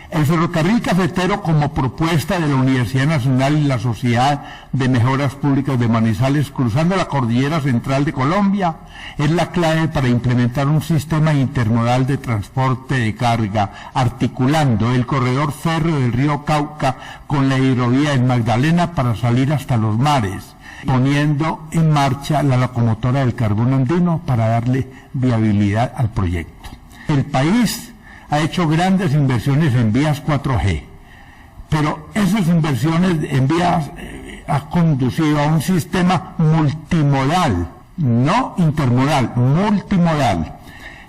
El ferrocarril cafetero, como propuesta de la Universidad Nacional y la Sociedad de Mejoras Públicas de Manizales, cruzando la cordillera central de Colombia, es la clave para implementar un sistema intermodal de transporte de carga, articulando el corredor férreo del río Cauca con la hidrovía del Magdalena para salir hasta los mares, poniendo en marcha la locomotora del carbón andino para darle viabilidad al proyecto. El país ha hecho grandes inversiones en vías 4G, pero esas inversiones en vías ha conducido a un sistema multimodal, no intermodal, multimodal.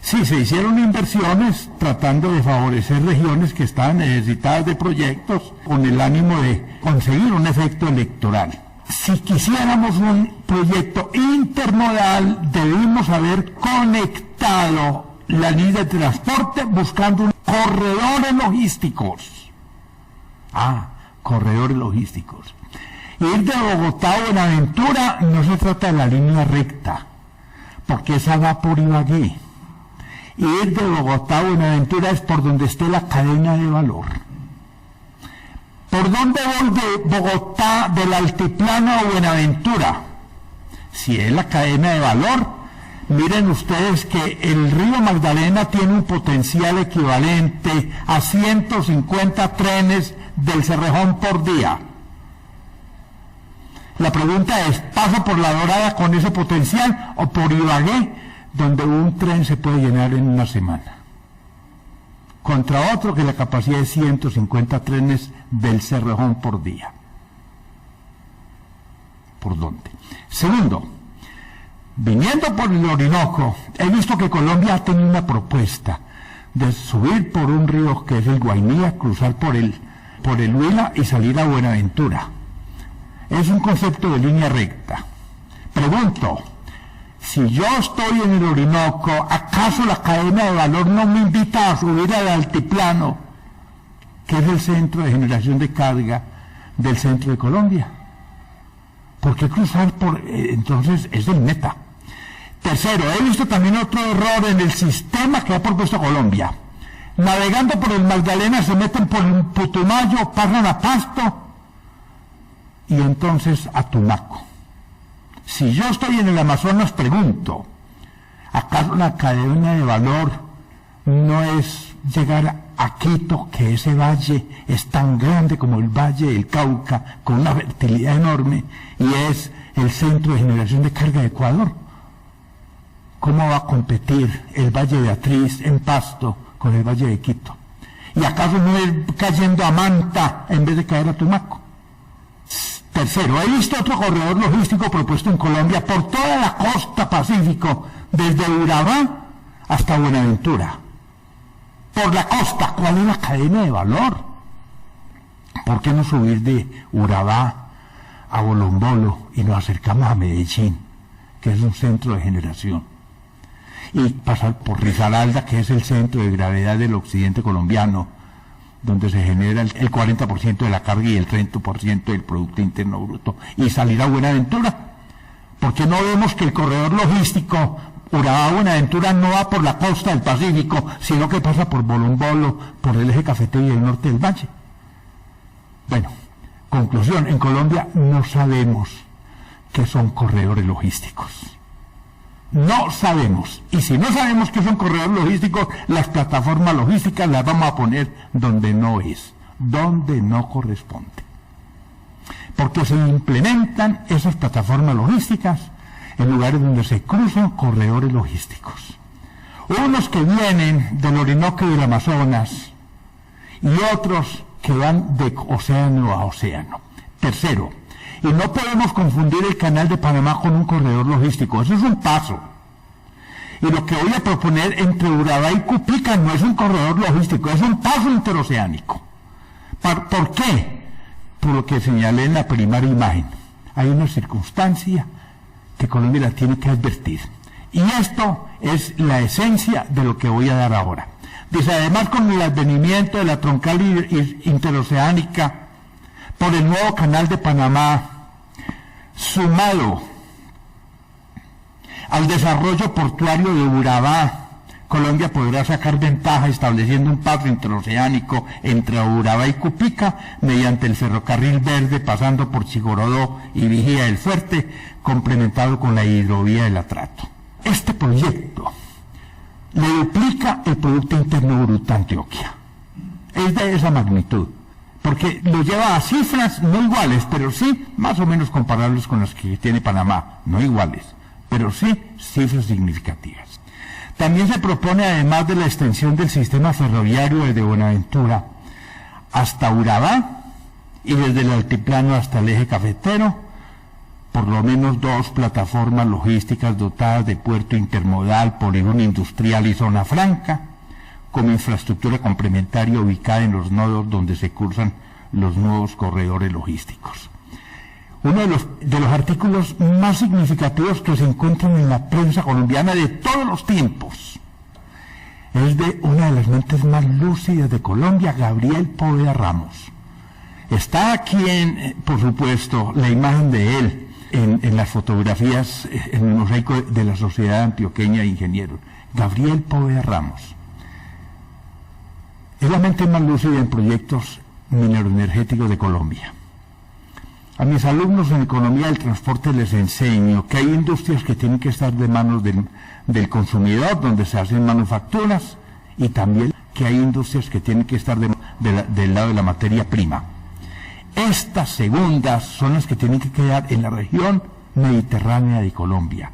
Sí, se hicieron inversiones tratando de favorecer regiones que estaban necesitadas de proyectos con el ánimo de conseguir un efecto electoral. Si quisiéramos un proyecto intermodal, debimos haber conectado la línea de transporte buscando corredores logísticos. Corredores logísticos. Ir de Bogotá a Buenaventura no se trata de la línea recta, porque esa va por Ibagué. Ir de Bogotá a Buenaventura es por donde esté la cadena de valor. ¿Por dónde voy de Bogotá, del altiplano a Buenaventura? Si es la cadena de valor, miren ustedes que el río Magdalena tiene un potencial equivalente a 150 trenes del Cerrejón por día. La pregunta es, ¿paso por La Dorada con ese potencial o por Ibagué, donde un tren se puede llenar en una semana? Contra otro que la capacidad es 150 trenes del Cerrejón por día. ¿Por dónde? Segundo, viniendo por el Orinoco, he visto que Colombia ha tenido una propuesta de subir por un río que es el Guainía, cruzar por el Huila y salir a Buenaventura. Es un concepto de línea recta. Pregunto, si yo estoy en el Orinoco, ¿acaso la cadena de valor no me invita a subir al altiplano, que es el centro de generación de carga del centro de Colombia? ¿Por qué cruzar por...? Entonces es el meta. Tercero, he visto también otro error en el sistema que ha propuesto Colombia. Navegando por el Magdalena se meten por el Putumayo, pasan a Pasto y entonces a Tumaco. Si yo estoy en el Amazonas, pregunto, ¿acaso la cadena de valor no es llegar a Quito, que ese valle es tan grande como el Valle del Cauca, con una fertilidad enorme, y es el centro de generación de carga de Ecuador? ¿Cómo va a competir el Valle de Atriz en Pasto con el Valle de Quito? ¿Y acaso no es cayendo a Manta en vez de caer a Tumaco? Tercero, he visto otro corredor logístico propuesto en Colombia por toda la costa Pacífico, desde Urabá hasta Buenaventura. Por la costa, ¿cuál es la cadena de valor? ¿Por qué no subir de Urabá a Bolombolo y nos acercamos a Medellín, que es un centro de generación? Y pasar por Risaralda, que es el centro de gravedad del occidente colombiano, donde se genera el 40% de la carga y el 30% del Producto Interno Bruto, y salir a Buenaventura. ¿Por qué no vemos que el corredor logístico Urabá-Buenaventura no va por la costa del Pacífico, sino que pasa por Bolombolo, por el eje cafetero y el norte del valle? Bueno, conclusión, en Colombia no sabemos qué son corredores logísticos. No sabemos. Y si no sabemos qué son corredores logísticos, las plataformas logísticas las vamos a poner donde no es, donde no corresponde. Porque se implementan esas plataformas logísticas en lugares donde se cruzan corredores logísticos. Unos que vienen del Orinoco y del Amazonas y otros que van de océano a océano. Tercero, y no podemos confundir el Canal de Panamá con un corredor logístico, eso es un paso. Y lo que voy a proponer entre Urabá y Cupica no es un corredor logístico, es un paso interoceánico. ¿Por qué? Por lo que señalé en la primera imagen. Hay una circunstancia que Colombia la tiene que advertir. Y esto es la esencia de lo que voy a dar ahora. Dice, además, con el advenimiento de la troncal interoceánica por el nuevo Canal de Panamá, sumado al desarrollo portuario de Urabá, Colombia podrá sacar ventaja estableciendo un paso interoceánico entre Urabá y Cupica mediante el ferrocarril verde pasando por Chigorodó y Vigía del Fuerte, complementado con la hidrovía del Atrato. Este proyecto le duplica el Producto Interno Bruto a Antioquia. Es de esa magnitud, porque lo lleva a cifras no iguales, pero sí más o menos comparables con las que tiene Panamá, no iguales, pero sí cifras significativas. También se propone, además de la extensión del sistema ferroviario desde Buenaventura hasta Urabá y desde el altiplano hasta el eje cafetero, por lo menos 2 plataformas logísticas dotadas de puerto intermodal, polígono industrial y zona franca, como infraestructura complementaria ubicada en los nodos donde se cursan los nuevos corredores logísticos. Uno de los artículos más significativos que se encuentran en la prensa colombiana de todos los tiempos es de una de las mentes más lúcidas de Colombia, Gabriel Poveda Ramos. Está aquí, por supuesto, la imagen de él en las fotografías, en el mosaico de la Sociedad Antioqueña de Ingenieros. Gabriel Poveda Ramos es la mente más lúcida en proyectos mineroenergéticos de Colombia. A mis alumnos en Economía del Transporte les enseño que hay industrias que tienen que estar de manos del consumidor, donde se hacen manufacturas, y también que hay industrias que tienen que estar del lado de la materia prima. Estas segundas son las que tienen que quedar en la región mediterránea de Colombia.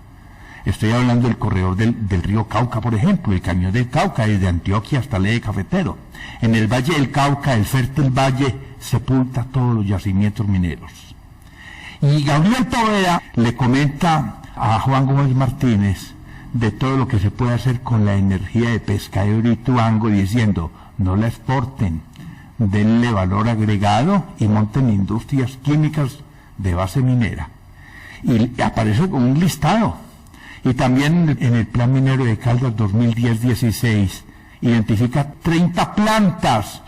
Estoy hablando del corredor del río Cauca, por ejemplo, el Cañón del Cauca, desde Antioquia hasta el eje cafetero. En el Valle del Cauca, el fértil valle sepulta todos los yacimientos mineros. Y Gabriel Poveda le comenta a Juan Gómez Martínez de todo lo que se puede hacer con la energía de Pescadero y Tuango, diciendo, no la exporten, denle valor agregado y monten industrias químicas de base minera. Y aparece con un listado. Y también en el Plan Minero de Caldas 2010-16 identifica 30 plantas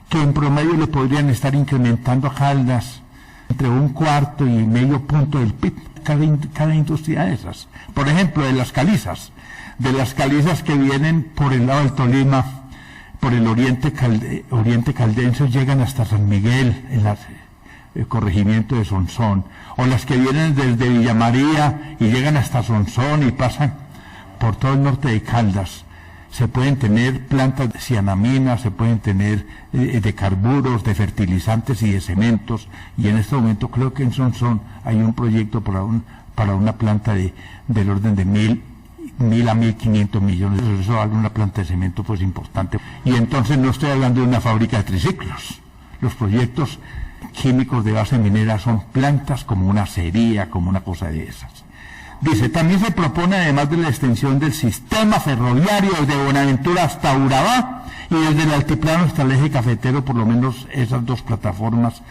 que en promedio le podrían estar incrementando a Caldas entre 1/4 y medio punto del PIB, cada industria de esas. Por ejemplo, de las calizas que vienen por el lado del Tolima, por el oriente caldense, llegan hasta San Miguel, en el corregimiento de Sonsón, o las que vienen desde Villa María y llegan hasta Sonsón y pasan por todo el norte de Caldas. Se pueden tener plantas de cianamina, se pueden tener de carburos, de fertilizantes y de cementos, y en este momento creo que en Sonsón hay un proyecto para una planta del orden de 1.000 a 1.500 millones. Eso vale una planta de cemento pues importante. Y entonces no estoy hablando de una fábrica de triciclos. Los proyectos químicos de base minera son plantas como una acería, como una cosa de esas. Dice, también se propone, además de la extensión del sistema ferroviario desde Buenaventura hasta Urabá y desde el altiplano hasta el eje cafetero, por lo menos esas 2 plataformas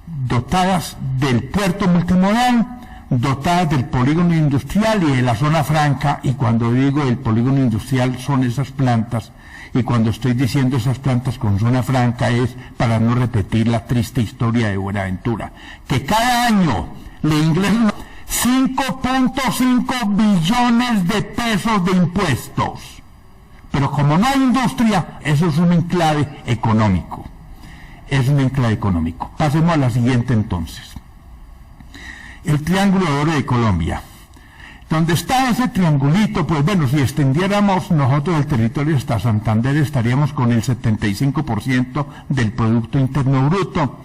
dotadas del puerto multimodal, dotadas del polígono industrial y de la zona franca. Y cuando digo el polígono industrial son esas plantas, y cuando estoy diciendo esas plantas con zona franca es para no repetir la triste historia de Buenaventura, que cada año le ingresan 5.5 billones de pesos de impuestos. Pero como no hay industria, eso es un enclave económico. Es un enclave económico. Pasemos a la siguiente entonces. El Triángulo de Oro de Colombia. Donde está ese triangulito, pues bueno, si extendiéramos nosotros el territorio hasta Santander, estaríamos con el 75% del Producto Interno Bruto,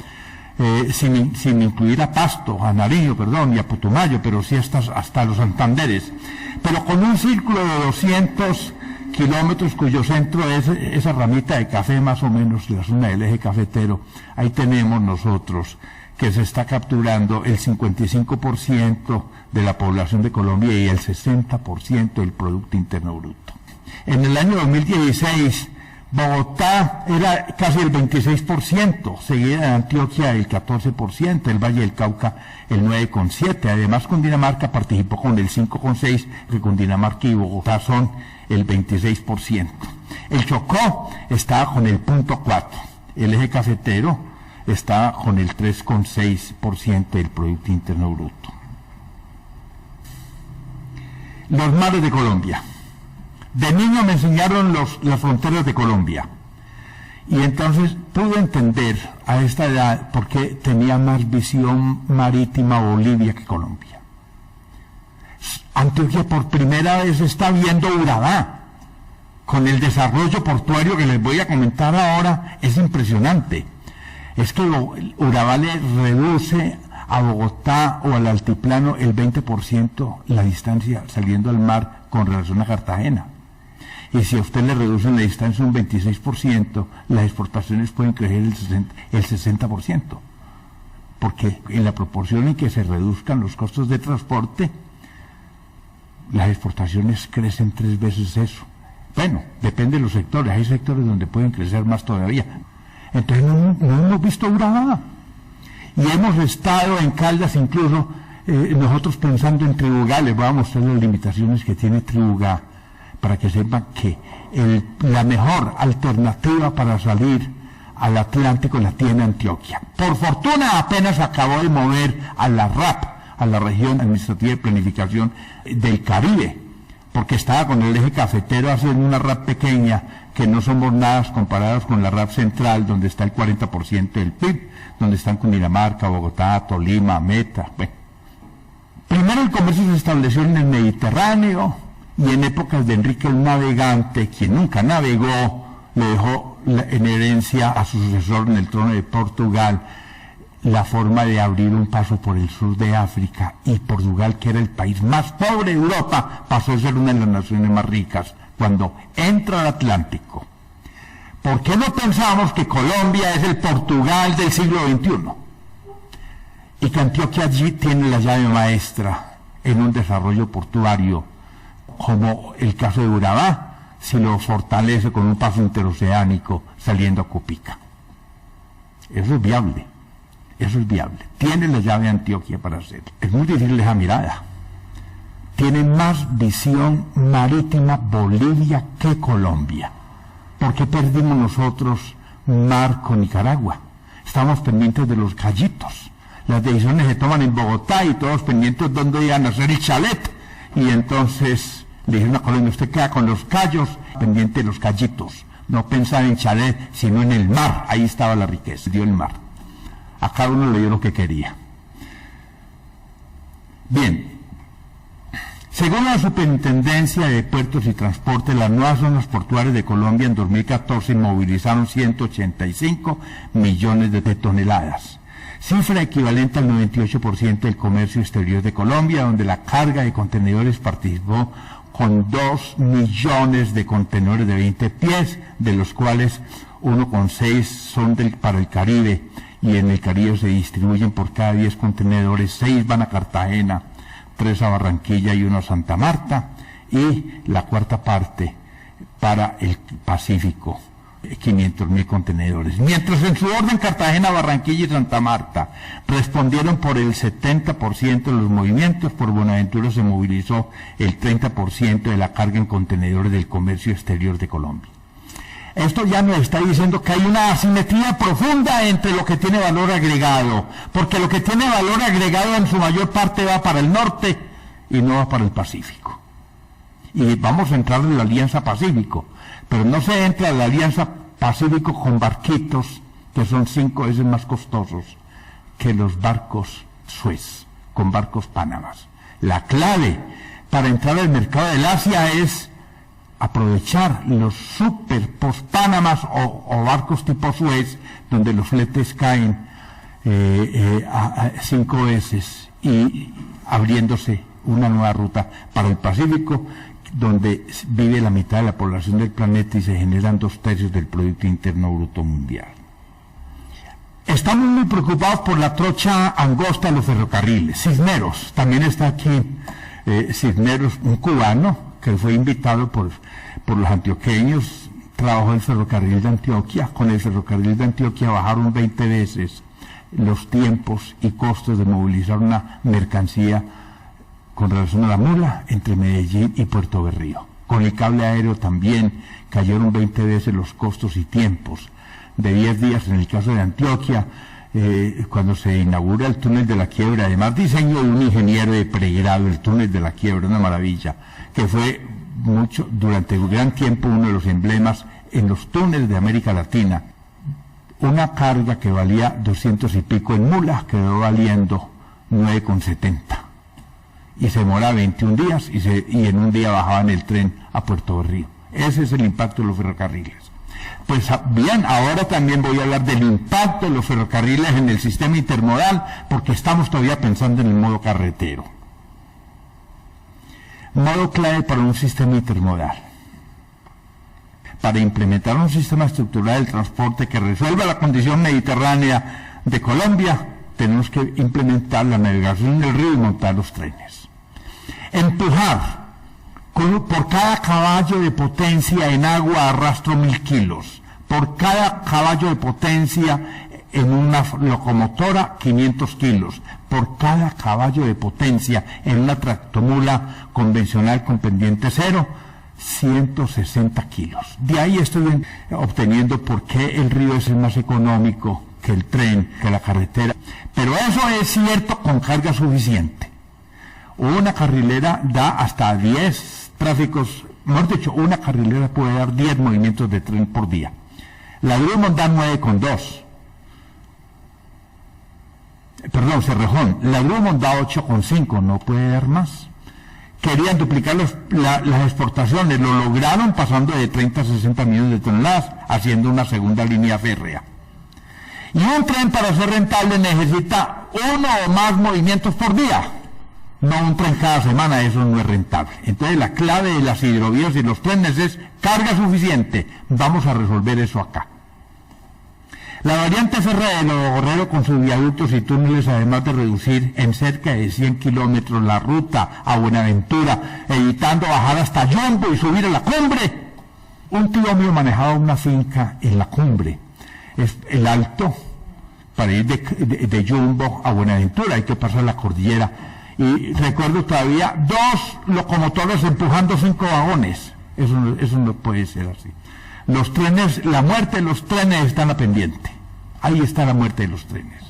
sin incluir a Pasto, a Nariño, y a Putumayo, pero sí hasta los Santanderes. Pero con un círculo de 200 kilómetros cuyo centro es esa ramita de café, más o menos, la zona del eje cafetero, ahí tenemos nosotros que se está capturando el 55% de la población de Colombia y el 60% del Producto Interno Bruto. En el año 2016, Bogotá era casi el 26%, seguida de Antioquia el 14%, el Valle del Cauca el 9,7%, además Cundinamarca participó con el 5,6%, que Cundinamarca y Bogotá son el 26%. El Chocó está con el 0,4%, el eje cafetero está con el 3,6% del Producto Interno Bruto. Los mares de Colombia. De niño me enseñaron las fronteras de Colombia. Y entonces pude entender a esta edad por qué tenía más visión marítima Bolivia que Colombia. Antioquia por primera vez está viendo Urabá. Con el desarrollo portuario que les voy a comentar ahora, es impresionante. Es que Urabá le reduce a Bogotá o al altiplano el 20% la distancia saliendo al mar con relación a Cartagena. Y si a usted le reducen la distancia un 26%, las exportaciones pueden crecer el 60%. Porque en la proporción en que se reduzcan los costos de transporte, las exportaciones crecen 3 veces eso. Bueno, depende de los sectores. Hay sectores donde pueden crecer más todavía. Entonces no hemos visto Urabá. Y hemos estado en Caldas incluso, nosotros pensando en Tribugá. Les voy a mostrar las limitaciones que tiene Tribugá, para que sepan que la mejor alternativa para salir al Atlántico la tiene Antioquia. Por fortuna apenas acabó de mover a la RAP, a la Región Administrativa de Planificación del Caribe, porque estaba con el eje cafetero haciendo una RAP pequeña, que no somos nada comparados con la RAP central, donde está el 40% del PIB, donde están Cundinamarca, Bogotá, Tolima, Meta. Bueno. Primero el comercio se estableció en el Mediterráneo, y en épocas de Enrique el Navegante, quien nunca navegó, le dejó en herencia a su sucesor en el trono de Portugal la forma de abrir un paso por el sur de África, y Portugal, que era el país más pobre de Europa, pasó a ser una de las naciones más ricas cuando entra al Atlántico. ¿Por qué no pensamos que Colombia es el Portugal del siglo XXI? Y que Antioquia allí tiene la llave maestra en un desarrollo portuario, como el caso de Urabá, si lo fortalece con un paso interoceánico saliendo a Cupica. Eso es viable. Eso es viable. Tiene la llave Antioquia para hacerlo. Es muy difícil esa mirada. Tiene más visión marítima Bolivia que Colombia. ¿Por qué perdimos nosotros mar con Nicaragua? Estamos pendientes de los callitos. Las decisiones se toman en Bogotá y todos pendientes de dónde iban a hacer el chalet. Y entonces le dijeron a Colombia: usted queda con los callos, pendiente de los callitos. No pensar en chalet, sino en el mar. Ahí estaba la riqueza, dio el mar. A cada uno le dio lo que quería. Bien, según la Superintendencia de Puertos y Transporte, las nuevas zonas portuarias de Colombia en 2014 movilizaron 185 millones de toneladas, cifra equivalente al 98% del comercio exterior de Colombia, donde la carga de contenedores participó con 2 millones de contenedores de 20 pies, de los cuales 1,6 son para el Caribe, y en el Caribe se distribuyen por cada 10 contenedores, 6 van a Cartagena, 3 a Barranquilla y 1 a Santa Marta, y la cuarta parte para el Pacífico, 500.000 contenedores. Mientras en su orden Cartagena, Barranquilla y Santa Marta respondieron por el 70% de los movimientos, por Buenaventura se movilizó el 30% de la carga en contenedores del comercio exterior de Colombia. Esto ya nos está diciendo que hay una asimetría profunda entre lo que tiene valor agregado, porque lo que tiene valor agregado en su mayor parte va para el norte y no va para el Pacífico. Y vamos a entrar en la Alianza Pacífico, pero no se entra en la Alianza Pacífico con barquitos que son 5 veces más costosos que los barcos Suez, con barcos Panamas. La clave para entrar al mercado del Asia es aprovechar los super post-Panamas o barcos tipo Suez, donde los fletes caen a 5 veces, y abriéndose una nueva ruta para el Pacífico, donde vive la mitad de la población del planeta y se generan 2/3 del Producto Interno Bruto Mundial. Estamos muy preocupados por la trocha angosta de los ferrocarriles. Cisneros, también está aquí Cisneros, un cubano que fue invitado por los antioqueños, trabajó en el ferrocarril de Antioquia. Con el ferrocarril de Antioquia bajaron 20 veces los tiempos y costos de movilizar una mercancía con relación a la mula entre Medellín y Puerto Berrío. Con el cable aéreo también cayeron 20 veces los costos y tiempos, de 10 días en el caso de Antioquia, cuando se inaugura el túnel de la Quiebra, además diseño de un ingeniero de pregrado, el túnel de la Quiebra, una maravilla, que fue durante un gran tiempo uno de los emblemas en los túneles de América Latina. Una carga que valía 200 y pico en mulas quedó valiendo 9,70. Y se demoraba 21 días y en un día bajaban el tren a Puerto Berrío. Ese es el impacto de los ferrocarriles. Pues bien, ahora también voy a hablar del impacto de los ferrocarriles en el sistema intermodal, porque estamos todavía pensando en el modo carretero. Modo clave para un sistema intermodal. Para implementar un sistema estructural del transporte que resuelva la condición mediterránea de Colombia, tenemos que implementar la navegación en el río y montar los trenes. Empujar. Por cada caballo de potencia en agua arrastro 1000 kilos. Por cada caballo de potencia en una locomotora, 500 kilos. Por cada caballo de potencia en una tractomula convencional con pendiente cero, 160 kilos. De ahí estoy obteniendo por qué el río es el más económico que el tren, que la carretera. Pero eso es cierto con carga suficiente. Una carrilera da hasta 10 tráficos, mejor dicho, una carrilera puede dar 10 movimientos de tren por día. La Drummond da 9,2. Perdón, Cerrejón. La Drummond da 8,5, no puede dar más. Querían duplicar las exportaciones, lo lograron pasando de 30 a 60 millones de toneladas, haciendo una segunda línea férrea. Y un tren para ser rentable necesita 1 o más movimientos por día. No un tren cada semana, eso no es rentable. Entonces la clave de las hidrovías y los trenes es carga suficiente. Vamos a resolver eso acá. La variante férrea de Lobo Guerrero con sus viaductos y túneles, además de reducir en cerca de 100 kilómetros la ruta a Buenaventura, evitando bajar hasta Yumbo y subir a la cumbre. Un tío mío manejaba una finca en la cumbre. Es el alto, para ir de Yumbo a Buenaventura, hay que pasar la cordillera. Y recuerdo todavía 2 locomotores empujando 5 vagones. Eso no puede ser así. Los trenes, la muerte de los trenes está en la pendiente. Ahí está la muerte de los trenes.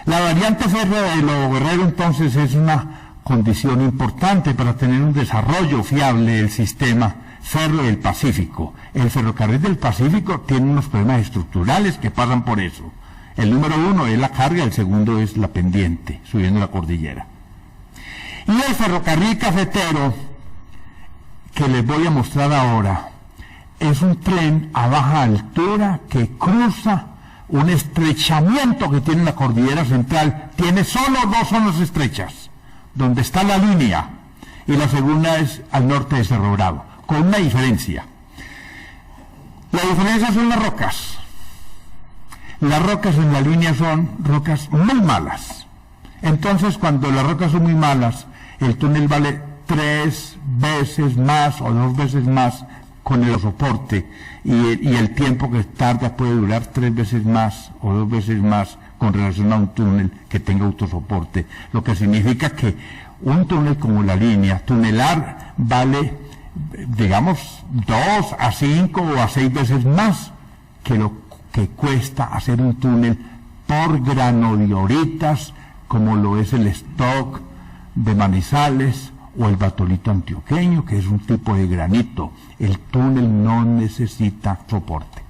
La variante férrea de Lobo Guerrero entonces es una condición importante para tener un desarrollo fiable del sistema férreo del Pacífico. El ferrocarril del Pacífico tiene unos problemas estructurales que pasan por eso. El número 1 es la carga, el segundo es la pendiente, subiendo la cordillera. Y el ferrocarril cafetero, que les voy a mostrar ahora, es un tren a baja altura que cruza un estrechamiento que tiene la cordillera central. Tiene solo 2 zonas estrechas, donde está la línea, y la segunda es al norte de Cerro Bravo, con una diferencia. La diferencia son las rocas. Las rocas en la línea son rocas muy malas. Entonces, cuando las rocas son muy malas, el túnel vale 3 veces más o 2 veces más con el soporte, y el tiempo que tarda puede durar 3 veces más o 2 veces más con relación a un túnel que tenga autosoporte. Lo que significa que un túnel como la línea, tunelar, vale, digamos, 2 a 5 o a 6 veces más que lo que cuesta hacer un túnel por granodioritas, como lo es el stock de Manizales o el batolito antioqueño, que es un tipo de granito. El túnel no necesita soporte.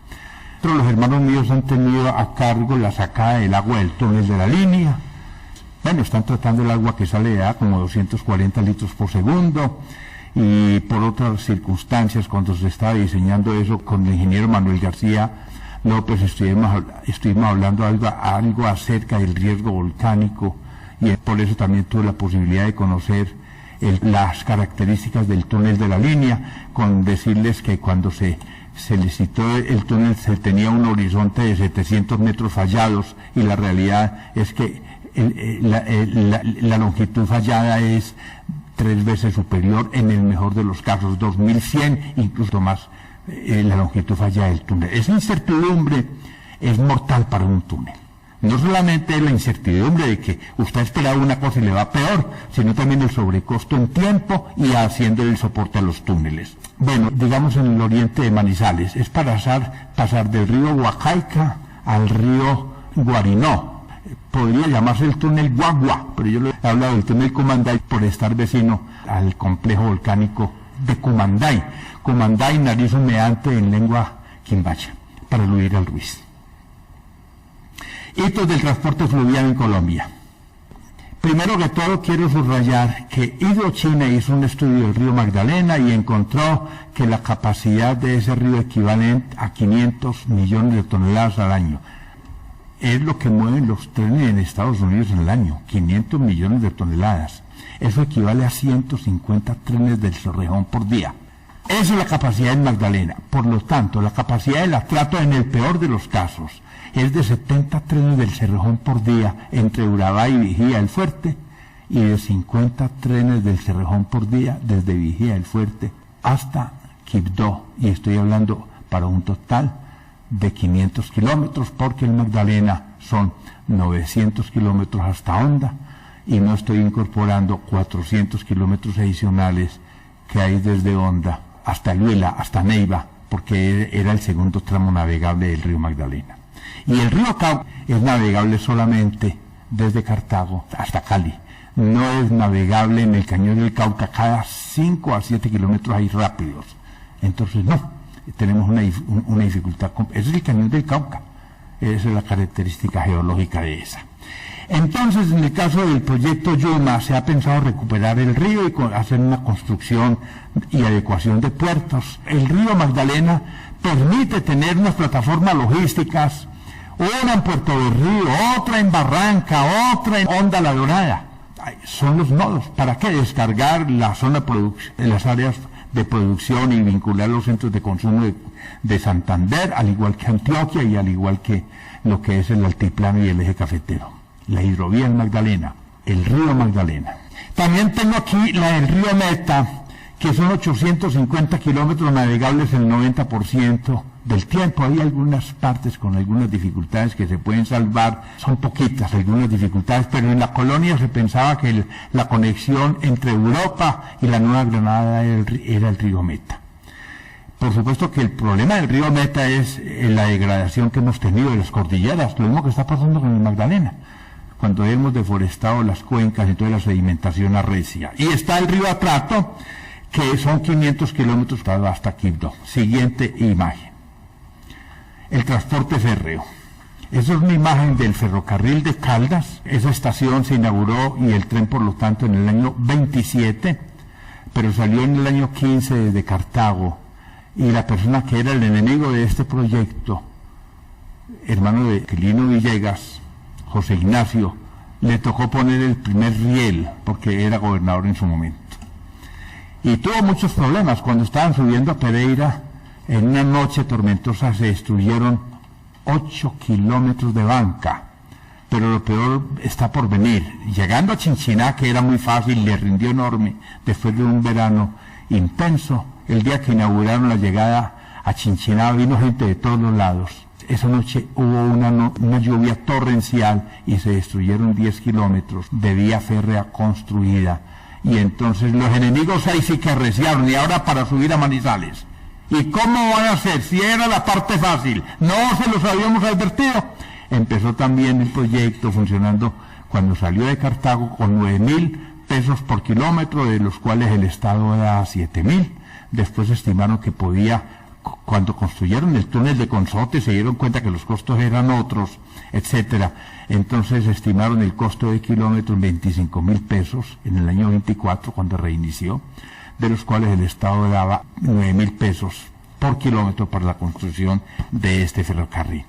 Pero los hermanos míos han tenido a cargo la sacada del agua del túnel de la línea. Bueno, están tratando el agua que sale de como 240 litros por segundo, y por otras circunstancias, cuando se estaba diseñando eso con el ingeniero Manuel García López, estuvimos hablando algo acerca del riesgo volcánico, y por eso también tuve la posibilidad de conocer las características del túnel de la línea, con decirles que cuando se licitó el túnel se tenía un horizonte de 700 metros fallados, y la realidad es que la longitud fallada es 3 veces superior, en el mejor de los casos 2100, incluso más, la longitud fallada del túnel. Esa incertidumbre es mortal para un túnel. No solamente la incertidumbre de que usted esperaba una cosa y le va peor, sino también el sobrecosto en tiempo y haciendo el soporte a los túneles. Bueno, digamos en el oriente de Manizales, es para pasar del río Huacaica al río Guarinó. podría llamarse el túnel Guagua, pero yo le he hablado del túnel Cumanday por estar vecino al complejo volcánico de Cumanday. Cumanday, nariz humeante en lengua quimbacha, para eludir al Ruiz. Hitos del transporte fluvial en Colombia. Primero que todo quiero subrayar que Hidrochina hizo un estudio del río Magdalena y encontró que la capacidad de ese río equivale a 500 millones de toneladas al año. Es lo que mueven los trenes en Estados Unidos en el año, 500 millones de toneladas. Eso equivale a 150 trenes del Cerrejón por día. Esa es la capacidad del Magdalena. Por lo tanto, la capacidad del Atrato en el peor de los casos es de 70 trenes del Cerrejón por día entre Urabá y Vigía del Fuerte y de 50 trenes del Cerrejón por día desde Vigía del Fuerte hasta Quibdó. Y estoy hablando para un total de 500 kilómetros porque el Magdalena son 900 kilómetros hasta Honda y no estoy incorporando 400 kilómetros adicionales que hay desde Honda hasta el Huila, hasta Neiva, porque era el segundo tramo navegable del río Magdalena. Y el río Cauca es navegable solamente desde Cartago hasta Cali. No es navegable en el cañón del Cauca, cada 5 a 7 kilómetros hay rápidos. Entonces no, tenemos una dificultad. Ese es el cañón del Cauca, esa es la característica geológica de esa. Entonces, en el caso del proyecto Yuma, se ha pensado recuperar el río y hacer una construcción y adecuación de puertos. El río Magdalena permite tener unas plataformas logísticas, una en Puerto del Río, otra en Barranca, otra en Honda La Dorada. Son los nodos. ¿Para qué? Descargar la zona de las áreas de producción y vincular los centros de consumo de Santander, al igual que Antioquia y al igual que lo que es el altiplano y el eje cafetero. La hidrovía del Magdalena, el río Magdalena. También tengo aquí la del río Meta, que son 850 kilómetros navegables el 90% del tiempo. Hay algunas partes con algunas dificultades que se pueden salvar, son poquitas algunas dificultades, pero en la colonia se pensaba que la conexión entre Europa y la Nueva Granada era el río Meta. Por supuesto que el problema del río Meta es la degradación que hemos tenido de las cordilleras, lo mismo que está pasando con el Magdalena, cuando hemos deforestado las cuencas y toda la sedimentación arrecia. Y está el río Atrato, que son 500 kilómetros hasta Quibdó. Siguiente imagen. El transporte férreo. Esa es una imagen del ferrocarril de Caldas. Esa estación se inauguró y el tren, por lo tanto, en el año 27, pero salió en el año 15 desde Cartago. Y la persona que era el enemigo de este proyecto, hermano de Quilino Villegas, José Ignacio, le tocó poner el primer riel, porque era gobernador en su momento. Y tuvo muchos problemas. Cuando estaban subiendo a Pereira, en una noche tormentosa se destruyeron 8 kilómetros de banca. Pero lo peor está por venir. Llegando a Chinchiná, que era muy fácil, le rindió enorme, después de un verano intenso, el día que inauguraron la llegada a Chinchiná, vino gente de todos los lados. Esa noche hubo una lluvia torrencial y se destruyeron 10 kilómetros de vía férrea construida. Y entonces los enemigos ahí sí que arreciaron, y ahora para subir a Manizales. ¿Y cómo van a hacer? Si era la parte fácil, no se los habíamos advertido. Empezó también el proyecto funcionando cuando salió de Cartago con 9.000 pesos por kilómetro, de los cuales el Estado da 7.000. Después estimaron que podía, cuando construyeron el túnel de Consote, se dieron cuenta que los costos eran otros, etcétera. Entonces estimaron el costo de kilómetro en 25.000 pesos en el año 24, cuando reinició, de los cuales el Estado daba 9.000 pesos por kilómetro para la construcción de este ferrocarril.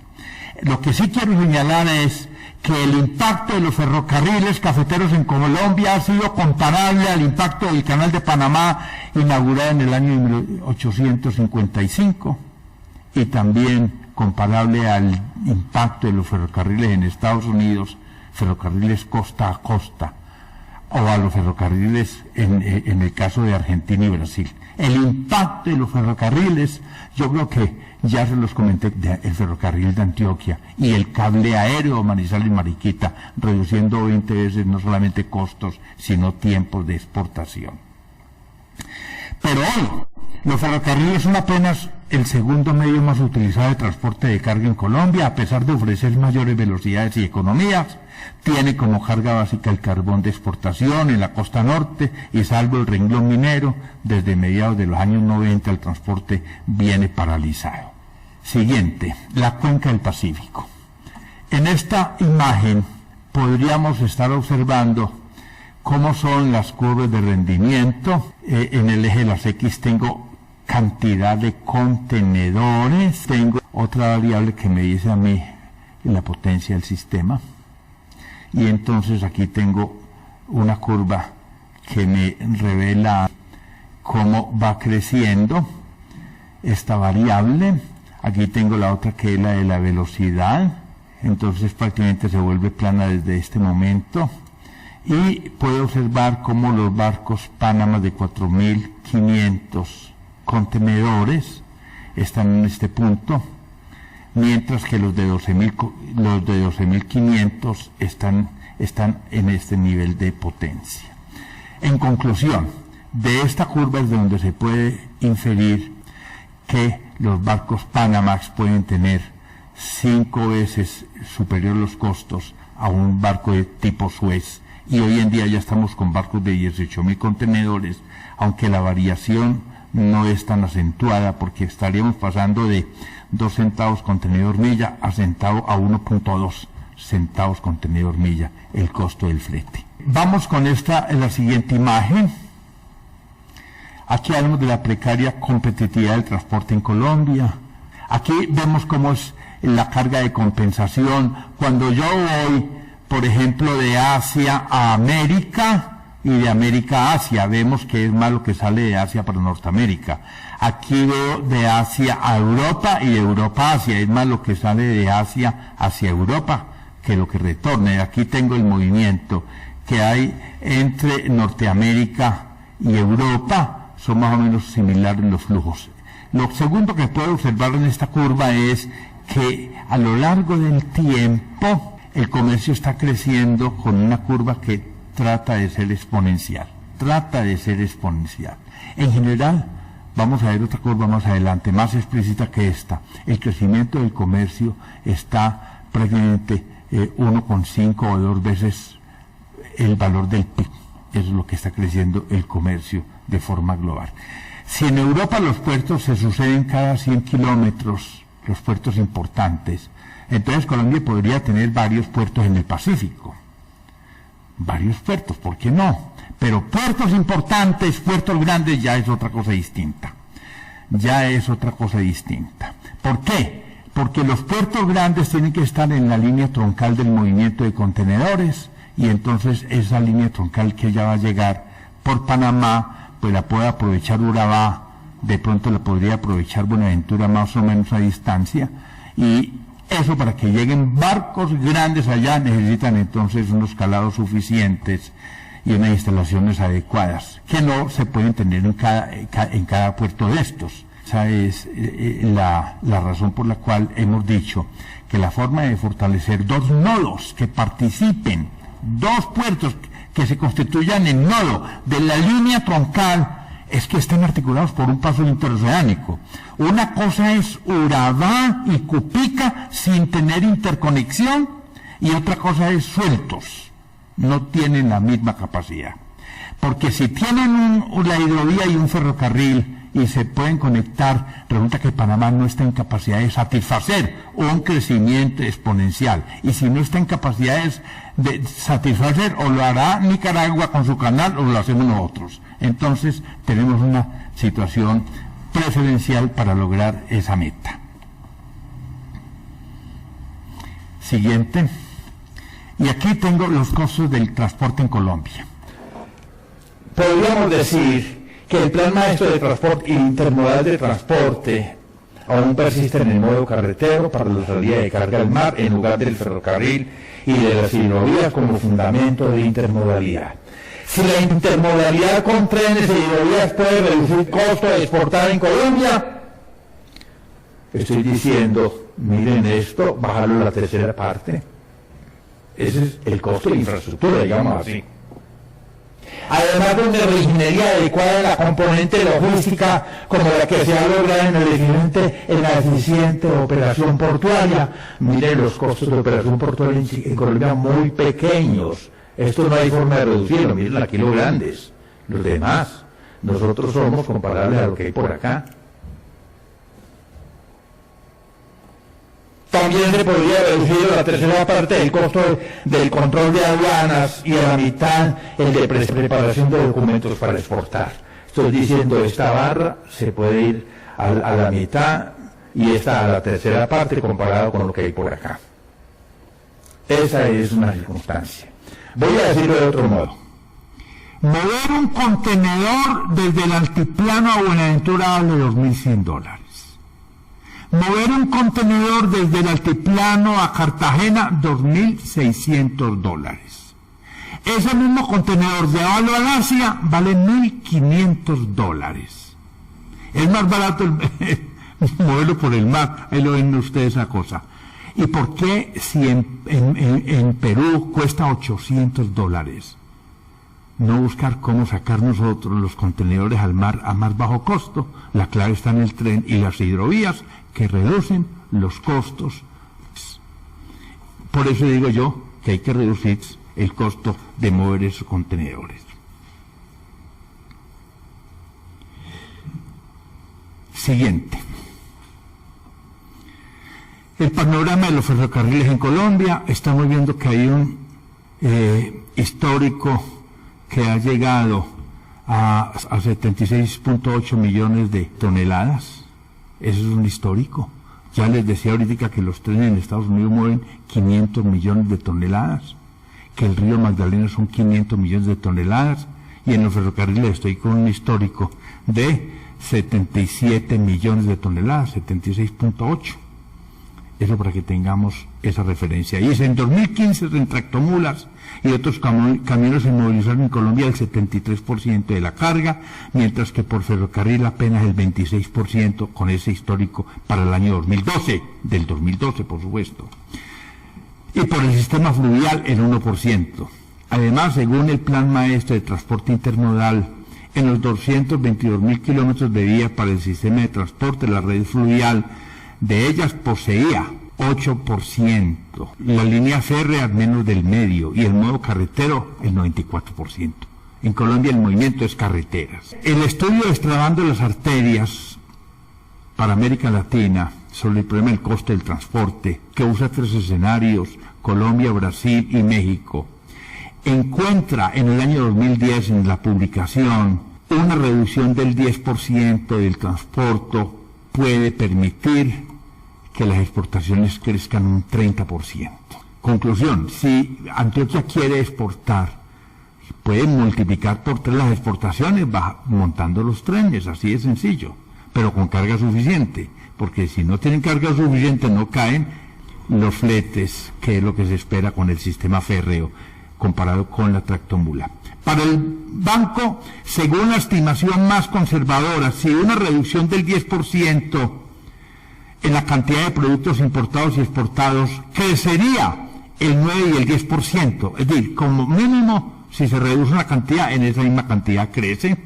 Lo que sí quiero señalar es que el impacto de los ferrocarriles cafeteros en Colombia ha sido comparable al impacto del Canal de Panamá, inaugurado en el año 1855, y también comparable al impacto de los ferrocarriles en Estados Unidos, ferrocarriles costa a costa, o a los ferrocarriles en el caso de Argentina y Brasil. El impacto de los ferrocarriles, yo creo que ya se los comenté, el ferrocarril de Antioquia y el cable aéreo Manizales-Mariquita, reduciendo 20 veces no solamente costos, sino tiempos de exportación. Pero hoy, los ferrocarriles son apenas el segundo medio más utilizado de transporte de carga en Colombia, a pesar de ofrecer mayores velocidades y economías. Tiene como carga básica el carbón de exportación en la costa norte y salvo el renglón minero, desde mediados de los años 90 el transporte viene paralizado. Siguiente, la cuenca del Pacífico. En esta imagen podríamos estar observando cómo son las curvas de rendimiento. En el eje de las X tengo cantidad de contenedores, tengo otra variable que me dice a mí la potencia del sistema, y entonces aquí tengo una curva que me revela cómo va creciendo esta variable. Aquí tengo la otra que es la de la velocidad, entonces prácticamente se vuelve plana desde este momento, y puedo observar cómo los barcos Panamá de 4.500 contenedores están en este punto, mientras que los de 12.500 están en este nivel de potencia. En conclusión, de esta curva es de donde se puede inferir que los barcos Panamax pueden tener 5 veces superior los costos a un barco de tipo Suez, y hoy en día ya estamos con barcos de 18.000 contenedores, aunque la variación no es tan acentuada, porque estaríamos pasando de 2 centavos contenedor milla a 1.2 centavos contenedor milla el costo del flete. Vamos con la siguiente imagen. Aquí hablamos de la precaria competitividad del transporte en Colombia. Aquí vemos cómo es la carga de compensación. Cuando yo voy, por ejemplo, de Asia a América y de América a Asia, vemos que es más lo que sale de Asia para Norteamérica. Aquí veo de Asia a Europa y de Europa a Asia, es más lo que sale de Asia hacia Europa que lo que retorna. Y aquí tengo el movimiento que hay entre Norteamérica y Europa, son más o menos similares los flujos. Lo segundo que puedo observar en esta curva es que a lo largo del tiempo el comercio está creciendo con una curva que trata de ser exponencial. En general, vamos a ver otra curva más adelante, más explícita que esta. El crecimiento del comercio está prácticamente 1,5 o 2 veces el valor del PIB. Eso es lo que está creciendo el comercio de forma global. Si en Europa los puertos se suceden cada 100 kilómetros, los puertos importantes, entonces Colombia podría tener varios puertos en el Pacífico. Varios puertos, ¿por qué no? Pero puertos importantes, puertos grandes, ya es otra cosa distinta. ¿Por qué? Porque los puertos grandes tienen que estar en la línea troncal del movimiento de contenedores, y entonces esa línea troncal que ya va a llegar por Panamá, pues la puede aprovechar Urabá, de pronto la podría aprovechar Buenaventura más o menos a distancia, y eso, para que lleguen barcos grandes allá, necesitan entonces unos calados suficientes y unas instalaciones adecuadas, que no se pueden tener en cada puerto de estos. Esa es la razón por la cual hemos dicho que la forma de fortalecer 2 nodos que participen, 2 puertos que se constituyan en nodo de la línea troncal, es que estén articulados por un paso interoceánico. Una cosa es Urabá y Cupica sin tener interconexión, y otra cosa es sueltos. No tienen la misma capacidad. Porque si tienen la hidrovía y un ferrocarril y se pueden conectar, resulta que Panamá no está en capacidad de satisfacer un crecimiento exponencial. Y si no está en capacidad de satisfacer, o lo hará Nicaragua con su canal, o lo hacemos nosotros. Entonces tenemos una situación preferencial para lograr esa meta. Siguiente. Y aquí tengo los costos del transporte en Colombia. Podríamos decir que el plan maestro de transporte intermodal de transporte aún persiste en el modo carretero para la salida de carga al mar, en lugar del ferrocarril y de las hidrovías como fundamento de intermodalidad. Si la intermodalidad con trenes y hidrovías puede reducir costo de exportar en Colombia, estoy diciendo, miren esto, bájalo a la tercera parte. Ese es el costo de infraestructura, digamos así. además de una reingeniería adecuada en la componente logística, como la que se ha logrado en la eficiente operación portuaria. Miren los costos de operación portuaria en Colombia muy pequeños. Esto no hay forma de reducirlo, miren aquí los grandes, los demás. Nosotros somos comparables a lo que hay por acá. También se podría reducir la tercera parte del costo del control de aduanas y a la mitad el de preparación de documentos para exportar. Estoy diciendo, esta barra se puede ir a la mitad y esta a la tercera parte comparado con lo que hay por acá. Esa es una circunstancia. Voy a decirlo de otro modo. Mover un contenedor desde el altiplano a Buenaventura vale $2.100. Mover un contenedor desde el altiplano a Cartagena, $2.600. Ese mismo contenedor de Valasia vale $1.500. Es más barato moverlo por el mar, ahí lo ven ustedes esa cosa. ¿Y por qué si en Perú cuesta $800? No buscar cómo sacar nosotros los contenedores al mar a más bajo costo. La clave está en el tren y las hidrovías que reducen los costos. Por eso digo yo que hay que reducir el costo de mover esos contenedores. Siguiente. El panorama de los ferrocarriles en Colombia. Estamos viendo que hay un histórico que ha llegado a 76.8 millones de toneladas. Eso es un histórico. Ya les decía ahorita que los trenes en Estados Unidos mueven 500 millones de toneladas, que el río Magdalena son 500 millones de toneladas, y en los ferrocarriles estoy con un histórico de 77 millones de toneladas, 76.8. Eso para que tengamos esa referencia. Y en 2015 en tractomulas y otros camiones se movilizaron en Colombia el 73% de la carga, mientras que por ferrocarril apenas el 26%, con ese histórico para el año 2012, del 2012 por supuesto. Y por el sistema fluvial el 1%. Además, según el Plan Maestro de Transporte Intermodal, en los 222.000 kilómetros de vía para el sistema de transporte, la red fluvial de ellas poseía 8%, la línea férrea menos del medio y el modo carretero el 94%. En Colombia el movimiento es carreteras. El estudio destrabando las arterias para América Latina sobre el problema del coste del transporte, que usa 3 escenarios, Colombia, Brasil y México, encuentra en el año 2010 en la publicación una reducción del 10% del transporte puede permitir que las exportaciones crezcan un 30%. Conclusión, si Antioquia quiere exportar, puede multiplicar por 3 las exportaciones montando los trenes, así de sencillo, pero con carga suficiente, porque si no tienen carga suficiente no caen los fletes, que es lo que se espera con el sistema férreo, comparado con la tractomula. Para el banco, según la estimación más conservadora, si una reducción del 10% en la cantidad de productos importados y exportados, crecería el 9 y el 10%. Es decir, como mínimo, si se reduce una cantidad, en esa misma cantidad crece.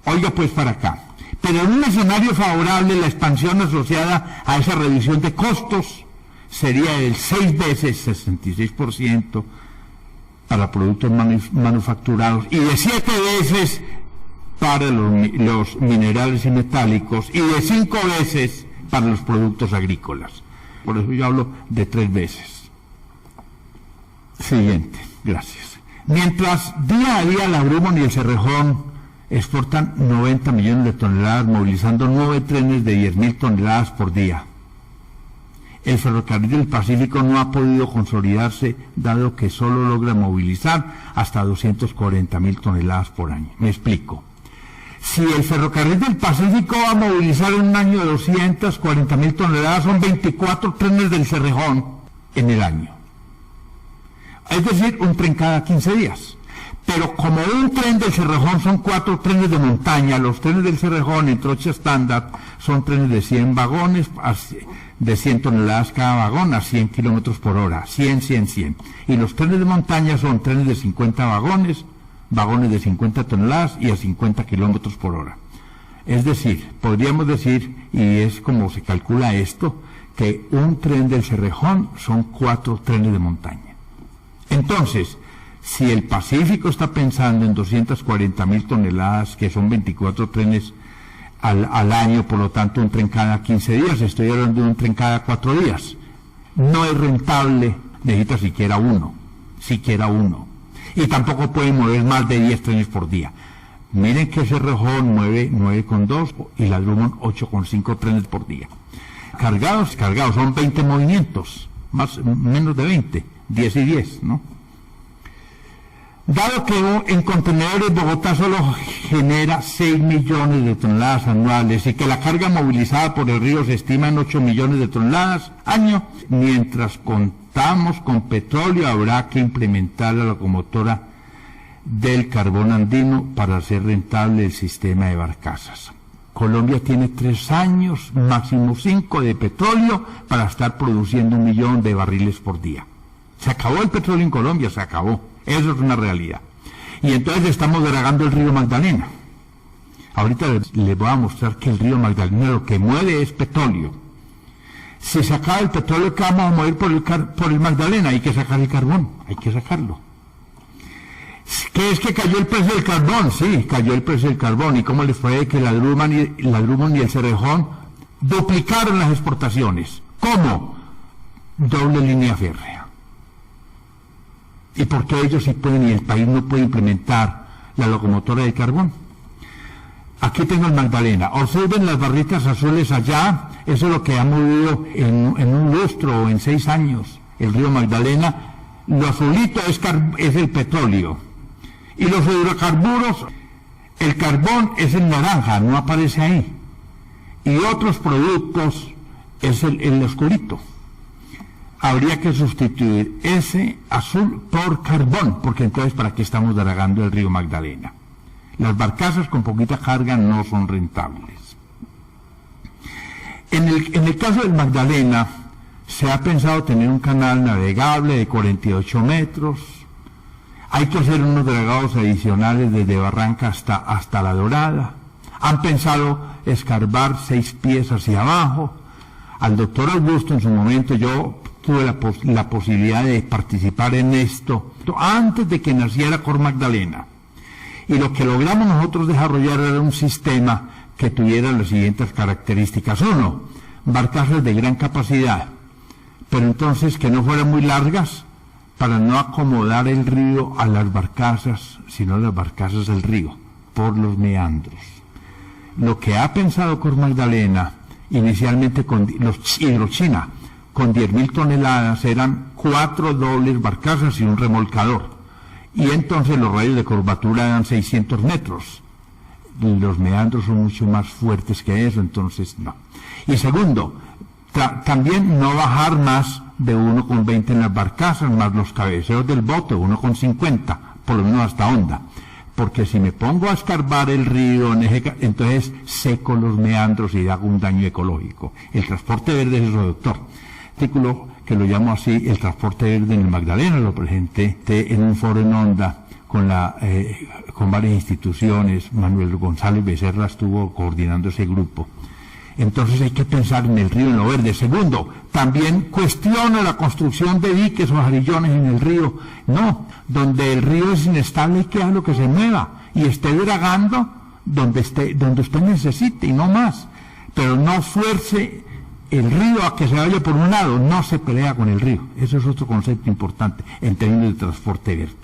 Oiga pues para acá. Pero en un escenario favorable, la expansión asociada a esa reducción de costos sería del 6 veces, 66%, para productos manufacturados, y de 7 veces para los minerales y metálicos, y de 5 veces para los productos agrícolas. Por eso yo hablo de 3 veces. Siguiente, gracias. Mientras día a día la Brumon y el Cerrejón exportan 90 millones de toneladas, movilizando 9 trenes de 10.000 toneladas por día. El ferrocarril del Pacífico no ha podido consolidarse, dado que solo logra movilizar hasta 240.000 toneladas por año. Me explico. Si el ferrocarril del Pacífico va a movilizar en un año 240.000 toneladas, son 24 trenes del Cerrejón en el año. Es decir, un tren cada 15 días. Pero como un tren del Cerrejón son 4 trenes de montaña, los trenes del Cerrejón en trocha estándar son trenes de 100 vagones, de 100 toneladas cada vagón a 100 kilómetros por hora, 100. Y los trenes de montaña son trenes de 50 vagones, vagones de 50 toneladas y a 50 kilómetros por hora. Es decir, podríamos decir, y es como se calcula esto, que un tren del Cerrejón son 4 trenes de montaña. Entonces, si el Pacífico está pensando en 240.000 toneladas, que son 24 trenes al año, por lo tanto un tren cada 15 días, estoy hablando de un tren cada 4 días. No es rentable, necesita siquiera uno. Y tampoco puede mover más de 10 trenes por día. Miren que Cerrejón mueve 9,2 y la Drummond 8,5 trenes por día. Cargados, son 20 movimientos, menos de 20, 10 y 10, ¿no? Dado que en contenedores Bogotá solo genera 6 millones de toneladas anuales y que la carga movilizada por el río se estima en 8 millones de toneladas año, mientras contamos con petróleo habrá que implementar la locomotora del carbón andino para hacer rentable el sistema de barcazas. Colombia tiene 3 años, máximo 5 de petróleo para estar produciendo 1 millón de barriles por día. Se acabó el petróleo en Colombia, se acabó. Eso es una realidad. Y entonces estamos dragando el río Magdalena. Ahorita les voy a mostrar que el río Magdalena lo que mueve es petróleo. Si se acaba el petróleo, ¿qué vamos a mover por el Magdalena? Hay que sacar el carbón, hay que sacarlo. ¿Qué es que cayó el precio del carbón? Sí, cayó el precio del carbón. ¿Y cómo les fue que la Drummond y el Cerrejón duplicaron las exportaciones? ¿Cómo? Doble línea férrea. ¿Y por qué ellos sí pueden y el país no puede implementar la locomotora de carbón? Aquí tengo el Magdalena. Observen las barritas azules allá. Eso es lo que ha movido en un lustro o en 6 años el río Magdalena. Lo azulito es el petróleo. Y los hidrocarburos, el carbón es el naranja, no aparece ahí. Y otros productos es el oscurito. Habría que sustituir ese azul por carbón, porque entonces ¿para qué estamos dragando el río Magdalena? Las barcazas con poquita carga no son rentables. En el caso del Magdalena, se ha pensado tener un canal navegable de 48 metros. Hay que hacer unos dragados adicionales desde Barranca hasta La Dorada. Han pensado escarbar 6 pies hacia abajo. Al doctor Augusto en su momento yo tuve la posibilidad de participar en esto antes de que naciera Cor Magdalena. Y lo que logramos nosotros desarrollar era un sistema que tuviera las siguientes características. 1, barcazas de gran capacidad, pero entonces que no fueran muy largas para no acomodar el río a las barcazas, sino las barcazas del río, por los meandros. Lo que ha pensado Cor Magdalena, inicialmente con los Hidrochina, con 10.000 toneladas, eran 4 dobles barcazas y un remolcador. Y entonces los radios de curvatura eran 600 metros. Los meandros son mucho más fuertes que eso, entonces no. Y segundo, también no bajar más de 1,20 en las barcazas, más los cabeceos del bote, 1,50, por lo menos hasta Honda. Porque si me pongo a escarbar el río, entonces seco los meandros y hago un daño ecológico. El transporte verde es eso, doctor. Artículo que lo llamo así, el transporte verde en el Magdalena, lo presenté en un foro en Honda con varias instituciones. Manuel González Becerra estuvo coordinando ese grupo. Entonces hay que pensar en el río, en lo verde. Segundo, también cuestiona la construcción de diques o jarillones en el río. No, donde el río es inestable hay que hacerlo que se mueva y esté dragando donde usted necesite y no más. Pero no fuerce el río a que se vaya por un lado, no se pelea con el río. Eso es otro concepto importante en términos de transporte verde.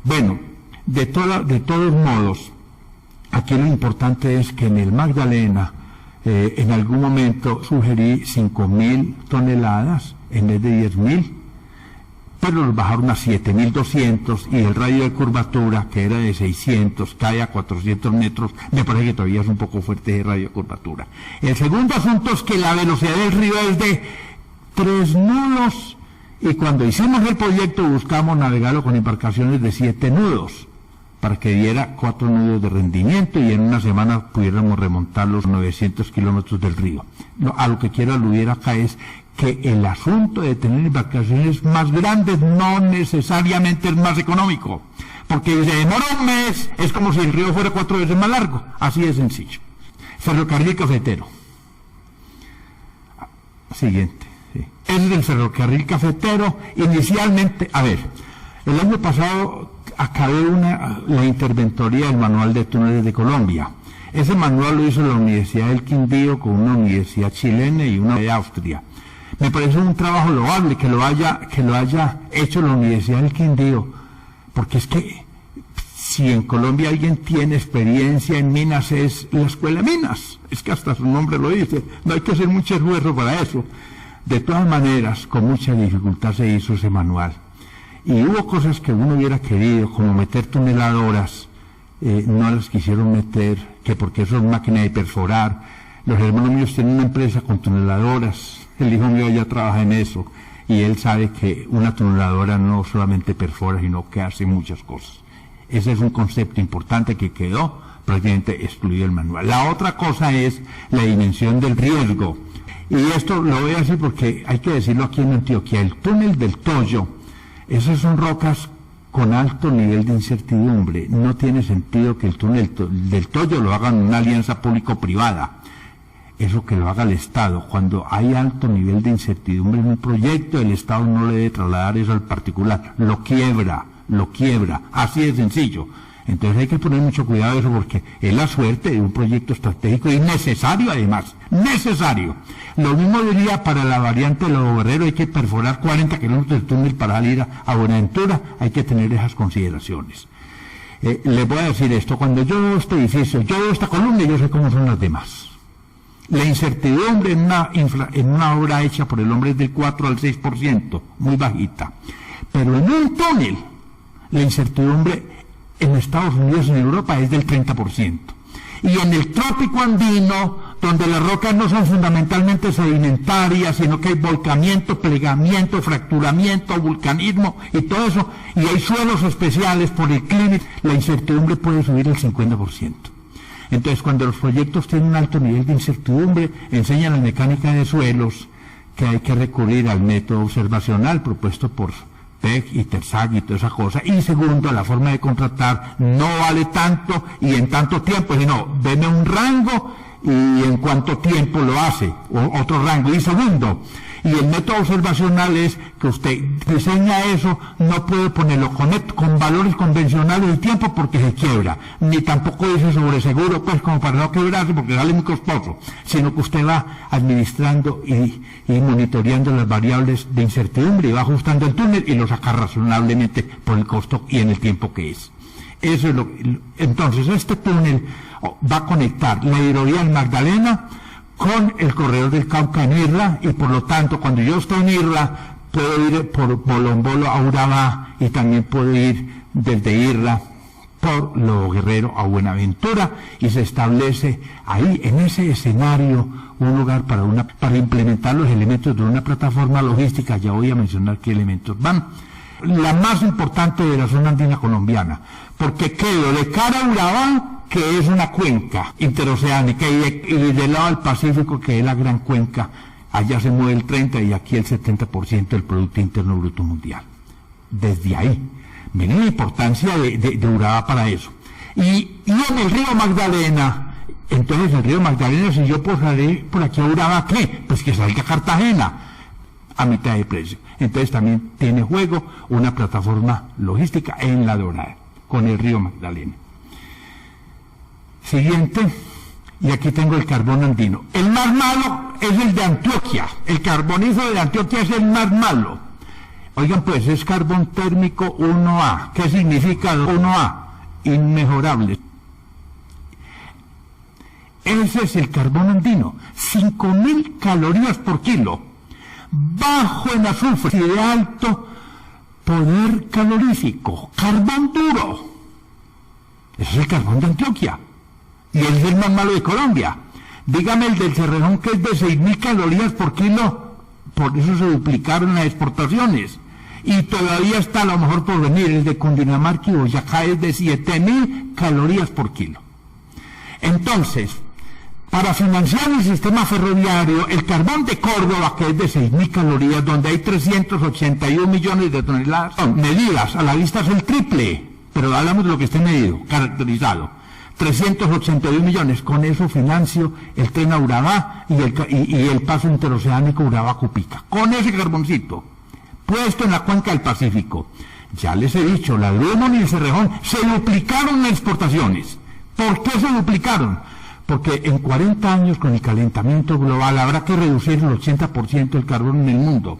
Bueno, de todos modos, aquí lo importante es que en el Magdalena, en algún momento sugerí 5.000 toneladas en vez de 10.000, pero los bajaron a 7.200 y el radio de curvatura, que era de 600, cae a 400 metros. Me parece que todavía es un poco fuerte ese radio de curvatura. El segundo asunto es que la velocidad del río es de 3 nudos y cuando hicimos el proyecto buscamos navegarlo con embarcaciones de 7 nudos para que diera 4 nudos de rendimiento y en una semana pudiéramos remontar los 900 kilómetros del río. A lo que quiero aludir acá es que el asunto de tener embarcaciones más grandes no necesariamente es más económico, Porque si se demora un mes, es como si el río fuera 4 veces más largo. Así de sencillo. Ferrocarril cafetero. Siguiente. Sí. Es del ferrocarril cafetero. Inicialmente, a ver, el año pasado acabé la interventoría del manual de túneles de Colombia. Ese manual lo hizo la Universidad del Quindío con una universidad chilena y una de Austria. Me parece un trabajo loable que lo haya hecho la Universidad del Quindío, porque es que si en Colombia alguien tiene experiencia en minas es la Escuela de Minas, es que hasta su nombre lo dice, no hay que hacer mucho esfuerzo para eso. De todas maneras, con mucha dificultad se hizo ese manual. Y hubo cosas que uno hubiera querido, como meter tuneladoras, no las quisieron meter, que porque eso es máquina de perforar. Los hermanos míos tienen una empresa con tuneladoras, el hijo mío ya trabaja en eso, y él sabe que una tuneladora no solamente perfora, sino que hace muchas cosas. Ese es un concepto importante que quedó prácticamente excluido del manual. La otra cosa es la dimensión del riesgo, y esto lo voy a decir porque hay que decirlo aquí en Antioquia. El túnel del Toyo, esas son rocas con alto nivel de incertidumbre. No tiene sentido que el túnel del Toyo lo hagan una alianza público-privada. Eso que lo haga el Estado. Cuando hay alto nivel de incertidumbre en un proyecto, el Estado no le debe trasladar eso al particular. Lo quiebra. Así de sencillo. Entonces hay que poner mucho cuidado de eso porque es la suerte de un proyecto estratégico y necesario además. Necesario. Lo mismo diría para la variante de Lobo Guerrero, hay que perforar 40 kilómetros del túnel para salir a Buenaventura, hay que tener esas consideraciones. Les voy a decir esto, cuando yo veo este edificio, yo veo esta columna y yo sé cómo son las demás. La incertidumbre en una obra hecha por el hombre es del 4 al 6%, muy bajita. Pero en un túnel, la incertidumbre en Estados Unidos y en Europa es del 30%. Y en el trópico andino, donde las rocas no son fundamentalmente sedimentarias, sino que hay volcamiento, plegamiento, fracturamiento, vulcanismo y todo eso, y hay suelos especiales por el clima, la incertidumbre puede subir al 50%. Entonces, cuando los proyectos tienen un alto nivel de incertidumbre, enseñan la mecánica de suelos, que hay que recurrir al método observacional propuesto por PEC y TERSAC y toda esa cosa. Y segundo, la forma de contratar no vale tanto y en tanto tiempo, sino deme un rango y en cuánto tiempo lo hace, o otro rango. Y segundo, y el método observacional es que usted diseña eso, no puede ponerlo con valores convencionales de tiempo porque se quiebra, ni tampoco dice sobre seguro, pues como para no quebrarse porque sale muy costoso, sino que usted va administrando y monitoreando las variables de incertidumbre y va ajustando el túnel y lo saca razonablemente por el costo y en el tiempo que es. Eso es entonces este túnel va a conectar la hidrovía del Magdalena con el corredor del Cauca en Irla, y por lo tanto cuando yo estoy en Irla puedo ir por Bolombolo a Urabá y también puedo ir desde Irla por Lobo Guerrero a Buenaventura, y se establece ahí en ese escenario un lugar para implementar los elementos de una plataforma logística. Ya voy a mencionar qué elementos van. La más importante de la zona andina colombiana, porque quedo de cara a Urabá, que es una cuenca interoceánica, y del lado del Pacífico, que es la gran cuenca, allá se mueve el 30% y aquí el 70% del Producto Interno Bruto Mundial. Desde ahí, miren la importancia de Urabá para eso. Y en el río Magdalena, entonces el río Magdalena, si yo puedo salir por aquí a Urabá, ¿qué? Pues que salga a Cartagena a mitad de precio. Entonces también tiene juego una plataforma logística en La Dorada, con el río Magdalena. Siguiente, y aquí tengo el carbón andino. El más malo es el de Antioquia. El carbonizo de Antioquia es el más malo. Oigan, pues es carbón térmico 1A. ¿Qué significa 1A? Inmejorable. Ese es el carbón andino. 5.000 calorías por kilo. Bajo en azufre y de alto poder calorífico. Carbón duro. Ese es el carbón de Antioquia. Y es el más malo de Colombia. Dígame el del Cerrejón, que es de 6.000 calorías por kilo, por eso se duplicaron las exportaciones. Y todavía está a lo mejor por venir, el de Cundinamarca y Boyacá es de 7.000 calorías por kilo. Entonces, para financiar el sistema ferroviario, el carbón de Córdoba, que es de 6.000 calorías, donde hay 381 millones de toneladas, son medidas, a la vista es el triple. pero hablamos de lo que esté medido, caracterizado. 381 millones, con eso financio el tren a Urabá y el paso interoceánico Urabá-Cupica. Con ese carboncito, puesto en la cuenca del Pacífico. Ya les he dicho, la Drummond y el Cerrejón se duplicaron las exportaciones. ¿Por qué se duplicaron? Porque en 40 años con el calentamiento global habrá que reducir el 80% del carbón en el mundo.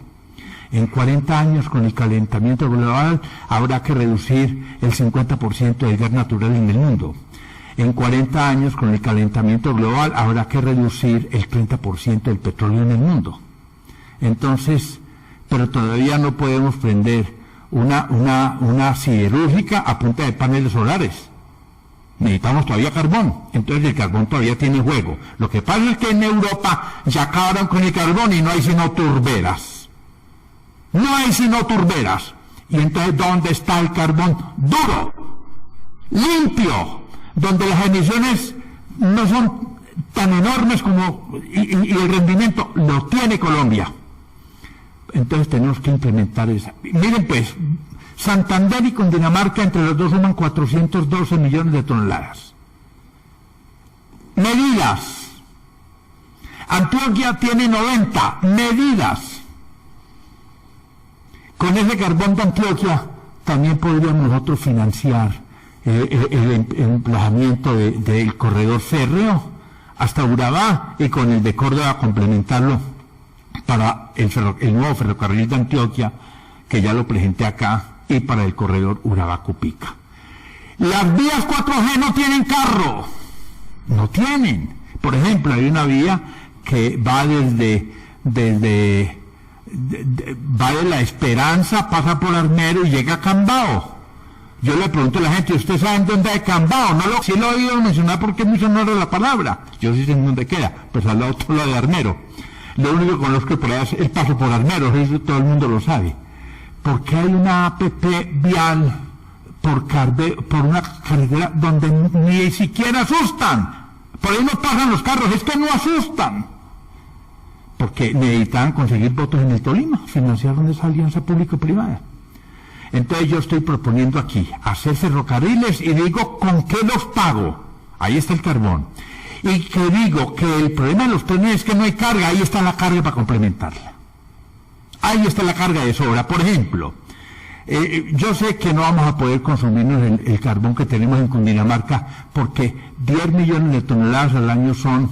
En 40 años con el calentamiento global habrá que reducir el 50% del gas natural en el mundo. En 40 años con el calentamiento global habrá que reducir el 30% del petróleo en el mundo. Entonces, pero todavía no podemos prender una siderúrgica a punta de paneles solares. Necesitamos todavía carbón, entonces el carbón todavía tiene juego. Lo que pasa es que en Europa ya acabaron con el carbón y no hay sino turberas. No hay sino turberas. Y entonces, ¿dónde está el carbón? Duro, limpio, donde las emisiones no son tan enormes como y el rendimiento lo tiene Colombia. Entonces tenemos que implementar esa. Miren pues, Santander y Cundinamarca entre los dos suman 412 millones de toneladas. Medidas. Antioquia tiene 90 medidas. Con ese carbón de Antioquia también podríamos nosotros financiar el emplazamiento del corredor férreo hasta Urabá y con el de Córdoba complementarlo para el nuevo ferrocarril de Antioquia, que ya lo presenté acá, y para el corredor Urabá-Cupica. Las vías 4G no tienen carro, no tienen. Por ejemplo, hay una vía que va va de La Esperanza, pasa por Armero y llega a Cambao. Yo le pregunto a la gente, ¿usted sabe dónde hay Cambao? Sí lo he oído mencionar porque es muy sonora la palabra. Yo sí sé en dónde queda, pues al otro lado de Armero. Lo único que conozco por allá es el paso por Armero, eso todo el mundo lo sabe. Porque hay una APP vial por una carretera donde ni siquiera asustan. Por ahí no pasan los carros, es que no asustan. Porque necesitaban conseguir votos en el Tolima, financiaron esa alianza público-privada. Entonces yo estoy proponiendo aquí hacer ferrocarriles y digo, ¿con qué los pago? Ahí está el carbón. Y que digo que el problema de los trenes es que no hay carga, ahí está la carga para complementarla. Ahí está la carga de sobra. Por ejemplo, yo sé que no vamos a poder consumirnos el carbón que tenemos en Cundinamarca porque 10 millones de toneladas al año son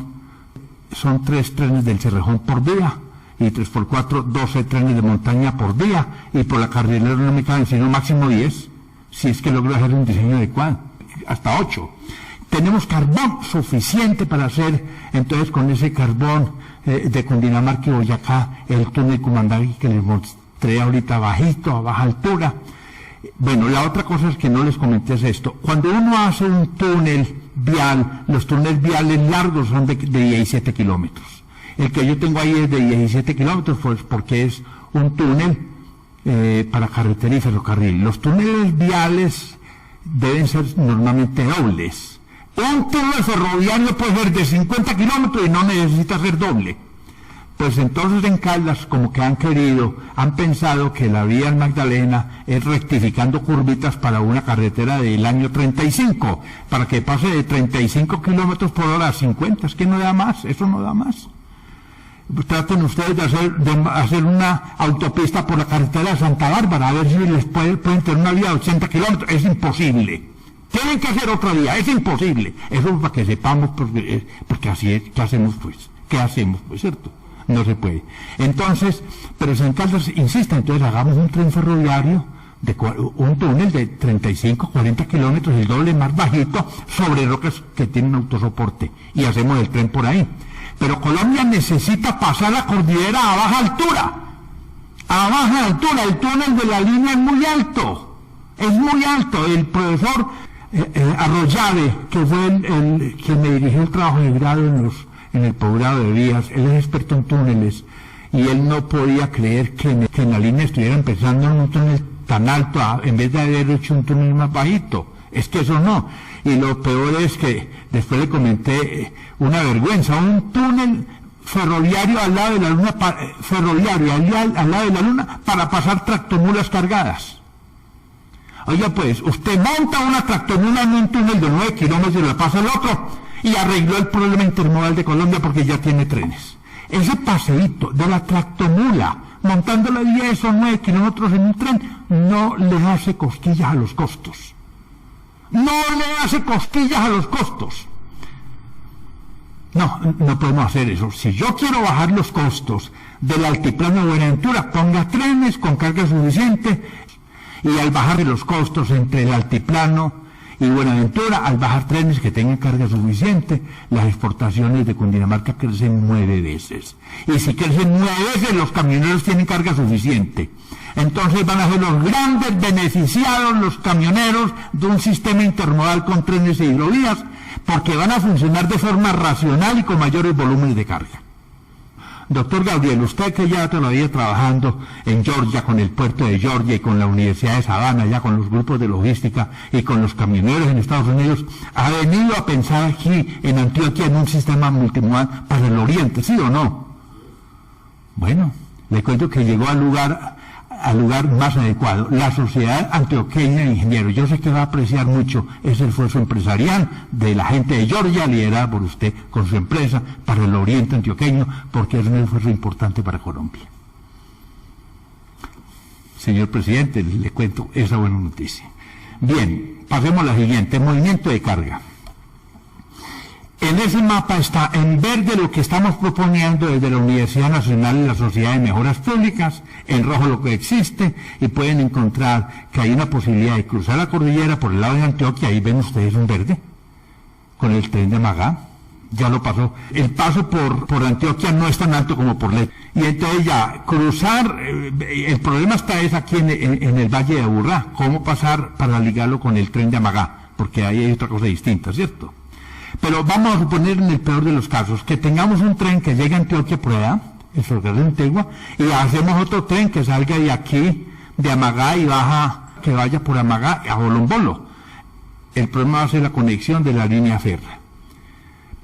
3 trenes del Cerrejón por día. Y 3x4, 12 trenes de montaña por día, y por la carrilera no me caben sino máximo 10, si es que logro hacer un diseño adecuado, hasta 8. Tenemos carbón suficiente para hacer, entonces con ese carbón de Cundinamarca y Boyacá, el túnel Cumandagui que les mostré ahorita bajito, a baja altura. Bueno, la otra cosa es que no les comenté es esto. Cuando uno hace un túnel vial, los túneles viales largos son de 17 kilómetros. El que yo tengo ahí es de 17 kilómetros, pues porque es un túnel para carretera y ferrocarril. Los túneles viales deben ser normalmente dobles. Un túnel ferroviario puede ser de 50 kilómetros y no necesita ser doble. Pues entonces en Caldas, como que han pensado que la vía del Magdalena es rectificando curvitas para una carretera del año 35, para que pase de 35 kilómetros por hora a 50, es que no da más, eso no da más. Traten ustedes de hacer una autopista por la carretera de Santa Bárbara, a ver si les pueden tener una vía de 80 kilómetros. Es imposible. Tienen que hacer otra vía, es imposible. Eso es para que sepamos, porque así es. ¿Qué hacemos pues? ¿Cierto? No se puede. Entonces, pero en Caldas insiste, entonces hagamos un tren ferroviario, un túnel de 35, 40 kilómetros, el doble más bajito, sobre rocas que tienen autosoporte, y hacemos el tren por ahí. Pero Colombia necesita pasar la cordillera a baja altura. A baja altura, el túnel de la línea es muy alto. Es muy alto. El profesor Arroyave, que fue el que me dirigió el trabajo de grado en el posgrado de vías, él es experto en túneles, y él no podía creer que en la línea estuviera empezando en un túnel tan alto, en vez de haber hecho un túnel más bajito. Es que eso no. Y lo peor es que después le comenté una vergüenza, un túnel ferroviario al lado de la luna, al lado de la luna para pasar tractomulas cargadas. Oiga, pues, usted monta una tractomula en un túnel de 9 kilómetros y la pasa al otro, y arregló el problema intermodal de Colombia porque ya tiene trenes. Ese paseíto de la tractomula, montándola 10 o 9 kilómetros en un tren, no le hace cosquillas a los costos. No le hace cosquillas a los costos. No podemos hacer eso. Si yo quiero bajar los costos del altiplano de Buenaventura, ponga trenes con carga suficiente, y al bajar los costos entre el altiplano y Buenaventura, al bajar trenes que tengan carga suficiente, las exportaciones de Cundinamarca crecen 9 veces. Y si crecen 9 veces, los camioneros tienen carga suficiente. Entonces van a ser los grandes beneficiados los camioneros de un sistema intermodal con trenes e hidrovías, porque van a funcionar de forma racional y con mayores volúmenes de carga. Doctor Gabriel, usted que ya todavía trabajando en Georgia, con el puerto de Georgia y con la Universidad de Savannah, ya con los grupos de logística y con los camioneros en Estados Unidos, ha venido a pensar aquí en Antioquia en un sistema multimodal para el oriente, ¿sí o no? Bueno, le cuento que llegó al lugar más adecuado. La Sociedad Antioqueña de Ingenieros, yo sé que va a apreciar mucho ese esfuerzo empresarial de la gente de Georgia, liderada por usted con su empresa, para el oriente antioqueño, porque es un esfuerzo importante para Colombia. Señor presidente, le cuento esa buena noticia. Bien, pasemos a la siguiente, movimiento de carga. En ese mapa está en verde lo que estamos proponiendo desde la Universidad Nacional y la Sociedad de Mejoras Públicas, en rojo lo que existe, y pueden encontrar que hay una posibilidad de cruzar la cordillera por el lado de Antioquia, ahí ven ustedes un verde, con el tren de Magá, ya lo pasó. El paso por Antioquia no es tan alto como por Ley. Y entonces ya, cruzar, el problema está es aquí en el Valle de Aburrá, cómo pasar para ligarlo con el tren de Magá, porque ahí hay otra cosa distinta, ¿cierto? Pero vamos a suponer en el peor de los casos que tengamos un tren que llegue a Antioquia por allá, el ferrocarril de Antigua, y hacemos otro tren que salga de aquí, de Amagá, y que vaya por Amagá a Bolombolo. El problema va a ser la conexión de la línea férrea.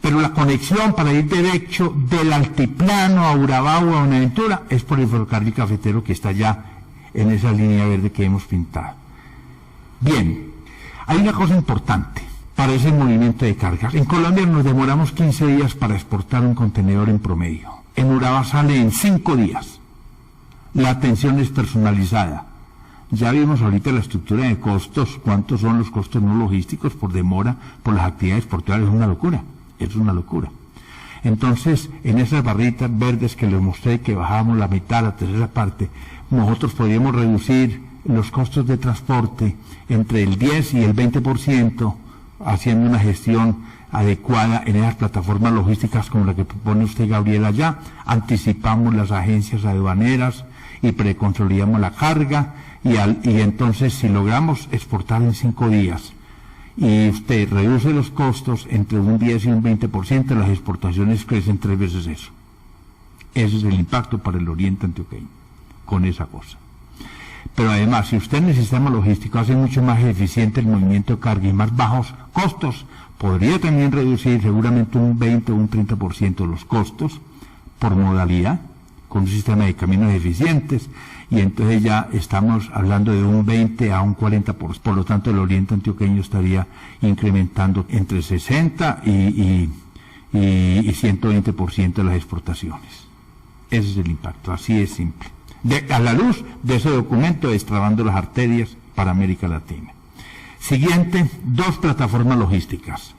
Pero la conexión para ir derecho del altiplano a Urabá o a Buenaventura es por el ferrocarril cafetero que está allá en esa línea verde que hemos pintado. Bien, hay una cosa importante para ese movimiento de cargas. En Colombia nos demoramos 15 días para exportar un contenedor en promedio. En Urabá sale en 5 días. La atención es personalizada. Ya vimos ahorita la estructura de costos, cuántos son los costos no logísticos por demora, por las actividades portuarias, es una locura. Es una locura. Entonces, en esas barritas verdes que les mostré, que bajábamos la mitad, la tercera parte, nosotros podríamos reducir los costos de transporte entre el 10 y el 20%, haciendo una gestión adecuada en esas plataformas logísticas como la que propone usted, Gabriel, allá. Anticipamos las agencias aduaneras y preconsolidamos la carga, y entonces si logramos exportar en 5 días, y usted reduce los costos entre un 10 y un 20%, las exportaciones crecen 3 veces eso. Ese es el impacto para el oriente antioqueño, con esa cosa. Pero además, si usted en el sistema logístico hace mucho más eficiente el movimiento de carga y más bajos costos, podría también reducir seguramente un 20 o un 30% los costos por modalidad, con un sistema de caminos eficientes, y entonces ya estamos hablando de un 20 a un 40%. Por lo tanto, el oriente antioqueño estaría incrementando entre 60 y 120% las exportaciones. Ese es el impacto, así es simple. A la luz de ese documento, Destrabando las Arterias para América Latina. Siguiente, 2 plataformas logísticas.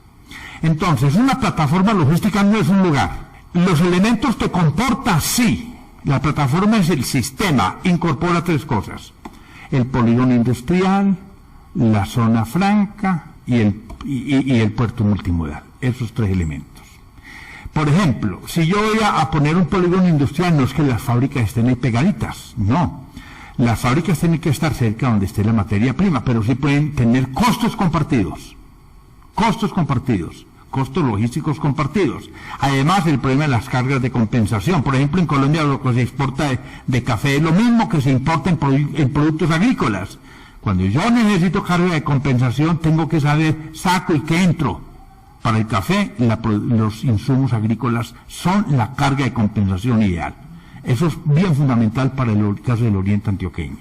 Entonces, una plataforma logística no es un lugar. Los elementos que comporta, sí. La plataforma es el sistema, incorpora 3 cosas: el polígono industrial, la zona franca y el puerto multimodal. Esos 3 elementos. Por ejemplo, si yo voy a poner un polígono industrial, no es que las fábricas estén ahí pegaditas, no. Las fábricas tienen que estar cerca donde esté la materia prima, pero sí pueden tener costos compartidos, costos logísticos compartidos. Además, el problema de las cargas de compensación. Por ejemplo, en Colombia lo que se exporta de café es lo mismo que se importa en productos agrícolas. Cuando yo necesito carga de compensación, tengo que saber saco y qué entro. Para el café, los insumos agrícolas son la carga de compensación ideal. Eso es bien fundamental para el caso del oriente antioqueño.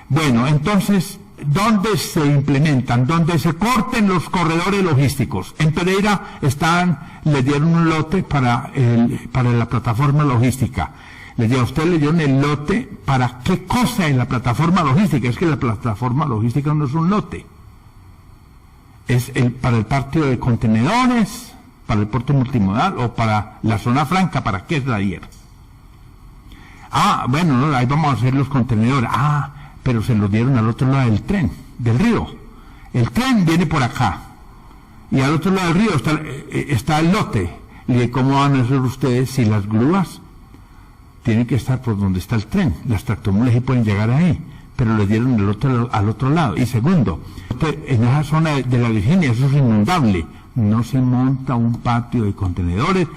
Bueno, entonces, donde se implementan, donde se corten los corredores logísticos. En Pereira les dieron un lote para la plataforma logística. Usted le dieron el lote para qué cosa en la plataforma logística. Es que la plataforma logística no es un lote. Es para el patio de contenedores, para el puerto multimodal o para la zona franca. ¿Para qué es la dieron? Bueno, no, ahí vamos a hacer los contenedores. Pero se los dieron al otro lado del tren, del río. El tren viene por acá. Y al otro lado del río está el lote. ¿Y cómo van a hacer ustedes si las grúas tienen que estar por donde está el tren? Las tractomulas sí pueden llegar ahí, pero les dieron al otro lado. Y segundo, en esa zona de la Virginia eso es inundable. No se monta un patio de contenedores,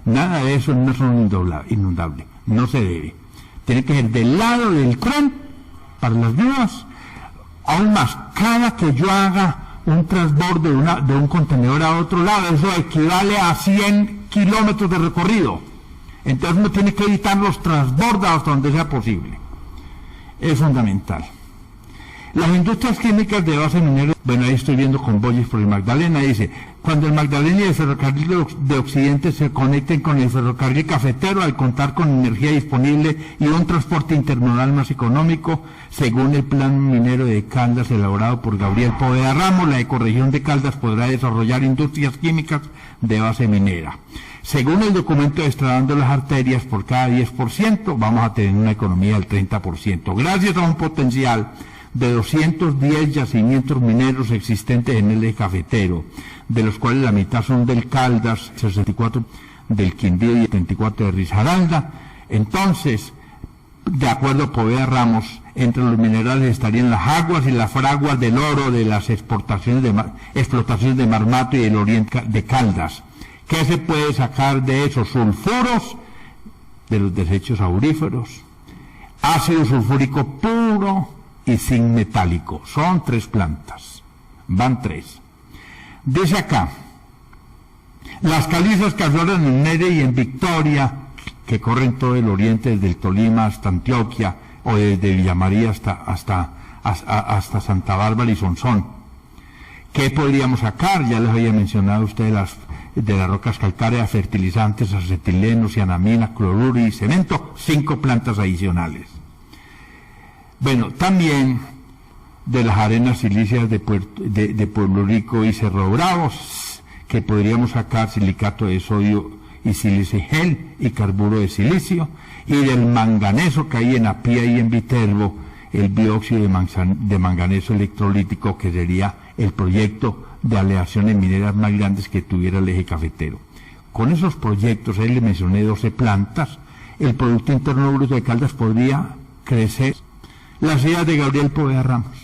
nada de eso en una zona inundable. No se debe. Tiene que ser del lado del tren para las grúas. Aún más, cada que yo haga un transborde de un contenedor a otro lado, eso equivale a 100 kilómetros de recorrido. Entonces uno tiene que evitar los transbordos hasta donde sea posible. Es fundamental. Las industrias químicas de base minera, bueno, ahí estoy viendo convoyes por el Magdalena, dice, cuando el Magdalena y el ferrocarril de Occidente se conecten con el ferrocarril cafetero al contar con energía disponible y un transporte intermodal más económico, según el plan minero de Caldas elaborado por Gabriel Poveda Ramos, la ecorregión de Caldas podrá desarrollar industrias químicas de base minera. Según el documento Destravando las Arterias, por cada 10% vamos a tener una economía del 30%, gracias a un potencial de 210 yacimientos mineros existentes en el eje cafetero, de los cuales la mitad son del Caldas, 64 del Quindío y 34 de Risaralda. Entonces, de acuerdo a Poveda Ramos, entre los minerales estarían las aguas y las fraguas del oro de las explotaciones de Marmato y el oriente de Caldas. ¿Qué se puede sacar de esos sulfuros? De los desechos auríferos, ácido sulfúrico puro y zinc metálico. Son 3 plantas, van 3. Dice acá, las calizas que afloran en Nere y en Victoria, que corren todo el oriente desde el Tolima hasta Antioquia, o desde Villa María hasta Santa Bárbara y Sonsón. ¿Qué podríamos sacar? Ya les había mencionado a ustedes de las rocas calcáreas, fertilizantes, acetileno, cianamina, cloruro y cemento, 5 plantas adicionales. Bueno, también de las arenas silíceas de Pueblo Rico y Cerro Bravo, que podríamos sacar silicato de sodio y sílice gel y carburo de silicio, y del manganeso que hay en Apía y en Viterbo, el dióxido de manganeso electrolítico, que sería el proyecto de aleaciones mineras más grandes que tuviera el eje cafetero. Con esos proyectos, ahí le mencioné 12 plantas, el Producto Interno Bruto de Caldas podría crecer. Las ideas de Gabriel Poveda Ramos.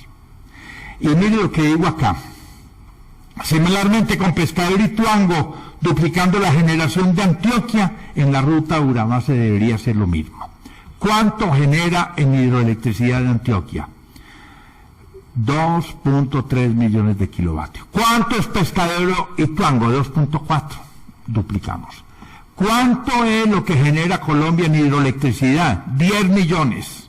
Y mire lo que digo acá. Similarmente con Pescadero y Tuango, duplicando la generación de Antioquia, en la ruta Urabá se debería hacer lo mismo. ¿Cuánto genera en hidroelectricidad de Antioquia? 2.3 millones de kilovatios. ¿Cuánto es Pescadero y Tuango? 2.4. Duplicamos. ¿Cuánto es lo que genera Colombia en hidroelectricidad? 10 millones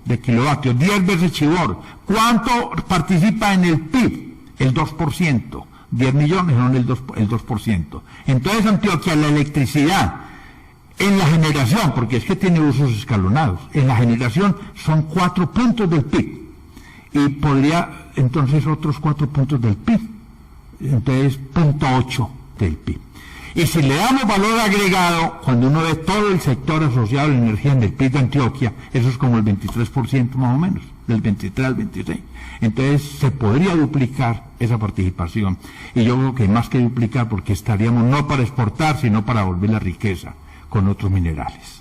de kilovatios, 10 veces Chivor. ¿Cuánto participa en el PIB? El 2%. 10 millones son el 2%. Entonces Antioquia, la electricidad, en la generación, porque es que tiene usos escalonados, en la generación son 4 puntos del PIB. Y podría, entonces, otros 4 puntos del PIB. Entonces, 0.8 del PIB. Y si le damos valor agregado, cuando uno ve todo el sector asociado a la energía en el PIB de Antioquia, eso es como el 23% más o menos, del 23 al 26. Entonces se podría duplicar esa participación. Y yo creo que más que duplicar, porque estaríamos no para exportar, sino para volver la riqueza con otros minerales.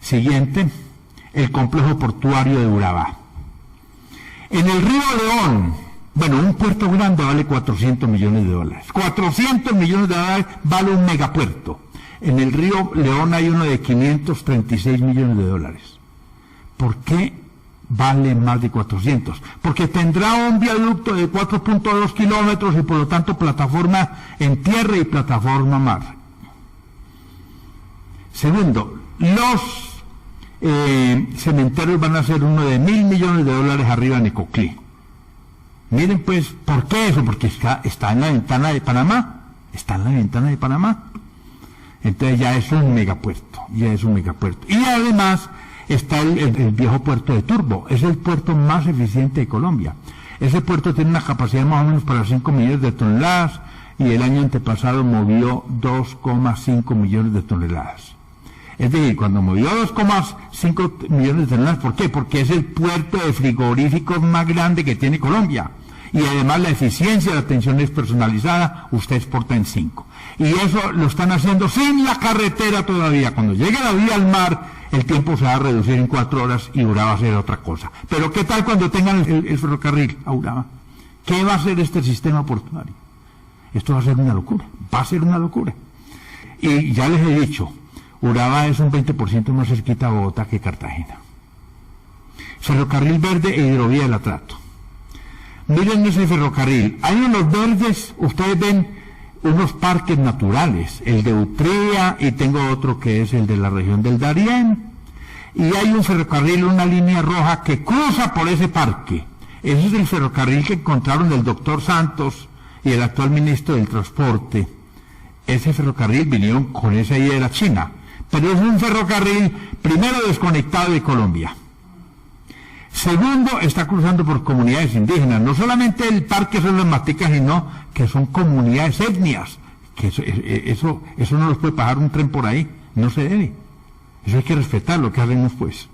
Siguiente, el complejo portuario de Urabá. En el río León, bueno, un puerto grande vale 400 millones de dólares. 400 millones de dólares vale un megapuerto. En el río León hay uno de 536 millones de dólares. ¿Por qué vale más de 400? Porque tendrá un viaducto de 4.2 kilómetros y por lo tanto plataforma en tierra y plataforma mar. Segundo, los cementerios van a ser uno de $1.000 millones arriba en Ecoclí. Miren pues, ¿por qué eso? Porque está en la ventana de Panamá. Está en la ventana de Panamá. Entonces ya es un megapuerto. Y además está el viejo puerto de Turbo. Es el puerto más eficiente de Colombia. Ese puerto tiene una capacidad más o menos para 5 millones de toneladas y el año antepasado movió 2,5 millones de toneladas. Es decir, cuando movió 2,5 millones de toneladas, ¿por qué? Porque es el puerto de frigoríficos más grande que tiene Colombia. Y además la eficiencia de la atención es personalizada, usted exporta en 5. Y eso lo están haciendo sin la carretera todavía. Cuando llegue la vía al mar, el tiempo se va a reducir en 4 horas y Urabá va a ser otra cosa. Pero ¿qué tal cuando tengan el ferrocarril a Urabá? ¿Qué va a hacer este sistema portuario? Esto va a ser una locura. Y ya les he dicho, Urabá es un 20% más cerquita a Bogotá que Cartagena. Ferrocarril verde e hidrovía del Atrato. Miren ese ferrocarril. Hay unos verdes, ustedes ven unos parques naturales, el de Utría y tengo otro que es el de la región del Darién. Y hay un ferrocarril, una línea roja que cruza por ese parque. Ese es el ferrocarril que encontraron el doctor Santos y el actual ministro del Transporte. Ese ferrocarril vinieron con esa idea de la China. Pero es un ferrocarril, primero, desconectado de Colombia. Segundo, está cruzando por comunidades indígenas. No solamente el parque son las maticas, sino que son comunidades etnias. Que eso no los puede pasar un tren por ahí. No se debe. Eso hay que respetar lo que hacemos pues.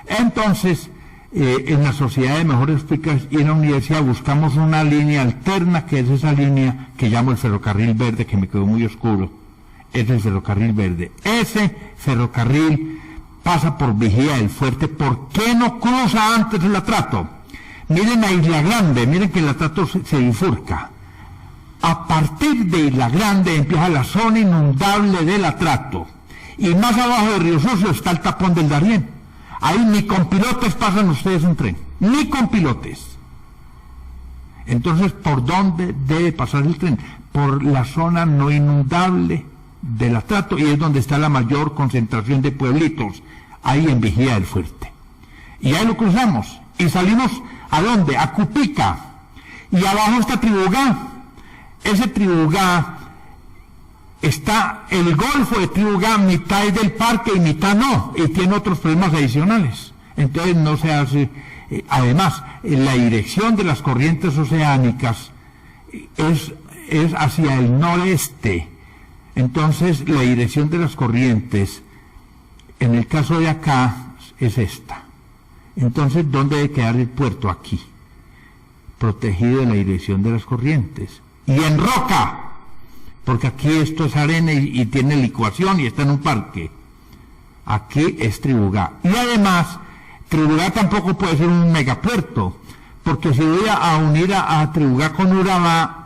Entonces, en la Sociedad de Mejores Públicas y en la universidad buscamos una línea alterna, que es esa línea que llamo el ferrocarril verde, que me quedó muy oscuro. Es el ferrocarril verde. Ese ferrocarril pasa por Vigía del Fuerte. ¿Por qué no cruza antes el Atrato? Miren a Isla Grande, miren que el Atrato se bifurca. A partir de Isla Grande empieza la zona inundable del Atrato. Y más abajo de Río Sucio está el tapón del Darién. Ahí ni con pilotes pasan ustedes un tren. Ni con pilotes. Entonces, ¿por dónde debe pasar el tren? Por la zona no inundable del Atrato, y es donde está la mayor concentración de pueblitos, ahí en Vigía del Fuerte. Y ahí lo cruzamos, y salimos, ¿a dónde? A Cupica, y abajo está Tribugá. Ese Tribugá, está el Golfo de Tribugá, mitad es del parque y mitad no, y tiene otros problemas adicionales. Entonces no se hace, además, la dirección de las corrientes oceánicas es hacia el noreste. Entonces, la dirección de las corrientes, en el caso de acá, es esta. Entonces, ¿dónde debe quedar el puerto? Aquí. Protegido de la dirección de las corrientes. Y en roca, porque aquí esto es arena y tiene licuación y está en un parque. Aquí es Tribugá. Y además, Tribugá tampoco puede ser un megapuerto, porque si voy a unir a Tribugá con Urabá,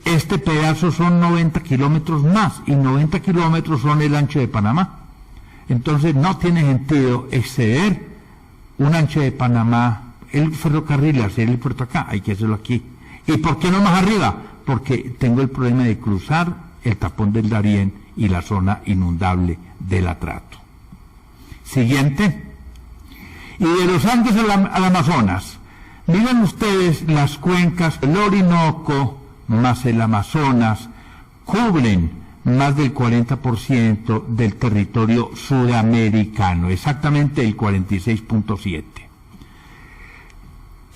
este pedazo son 90 kilómetros más, y 90 kilómetros son el ancho de Panamá. Entonces no tiene sentido exceder un ancho de Panamá, el ferrocarril, hacer el puerto acá, hay que hacerlo aquí. ¿Y por qué no más arriba? Porque tengo el problema de cruzar el tapón del Darién y la zona inundable del Atrato. Siguiente. Y de los Andes al Amazonas. Miren ustedes las cuencas del Orinoco más el Amazonas cubren más del 40% del territorio sudamericano, exactamente el 46.7%.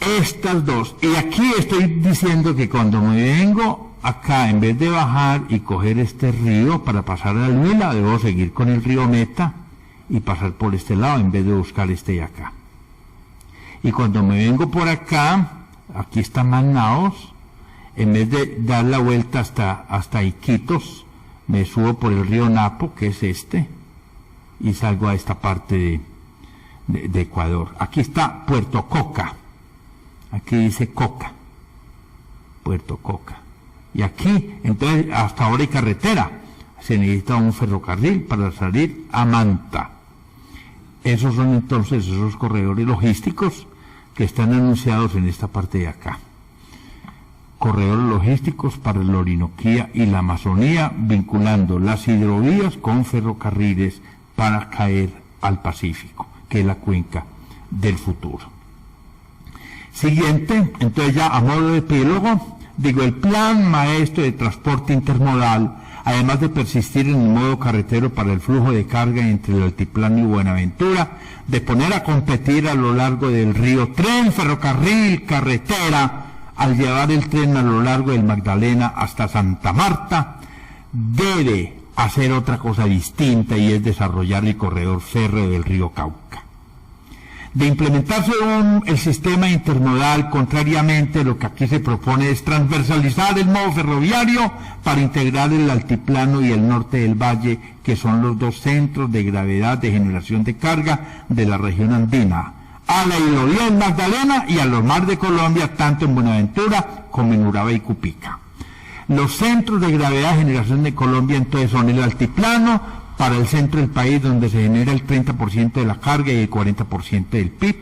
Estas dos, y aquí estoy diciendo que cuando me vengo acá, en vez de bajar y coger este río para pasar al Huila, debo seguir con el río Meta y pasar por este lado en vez de buscar este de acá. Y cuando me vengo por acá, aquí está Manaos, en vez de dar la vuelta hasta Iquitos, me subo por el río Napo, que es este, y salgo a esta parte de Ecuador. Aquí está Puerto Coca. Aquí dice Coca. Puerto Coca. Y aquí, entonces, hasta ahora hay carretera. Se necesita un ferrocarril para salir a Manta. Esos son entonces esos corredores logísticos que están anunciados en esta parte de acá. Corredores logísticos para la Orinoquía y la Amazonía, vinculando las hidrovías con ferrocarriles para caer al Pacífico, que es la cuenca del futuro. Siguiente, entonces ya a modo de epílogo, digo, el plan maestro de transporte intermodal, además de persistir en el modo carretero para el flujo de carga entre el Altiplano y Buenaventura, de poner a competir a lo largo del río tren, ferrocarril, carretera, al llevar el tren a lo largo del Magdalena hasta Santa Marta, debe hacer otra cosa distinta, y es desarrollar el corredor férreo del río Cauca. De implementarse el sistema intermodal, contrariamente, lo que aquí se propone es transversalizar el modo ferroviario para integrar el altiplano y el norte del valle, que son los dos centros de gravedad de generación de carga de la región andina, a la hidrovía del Magdalena y a los mares de Colombia, tanto en Buenaventura como en Urabá y Cupica. Los centros de gravedad de generación de Colombia entonces son el altiplano, para el centro del país, donde se genera el 30% de la carga y el 40% del PIB,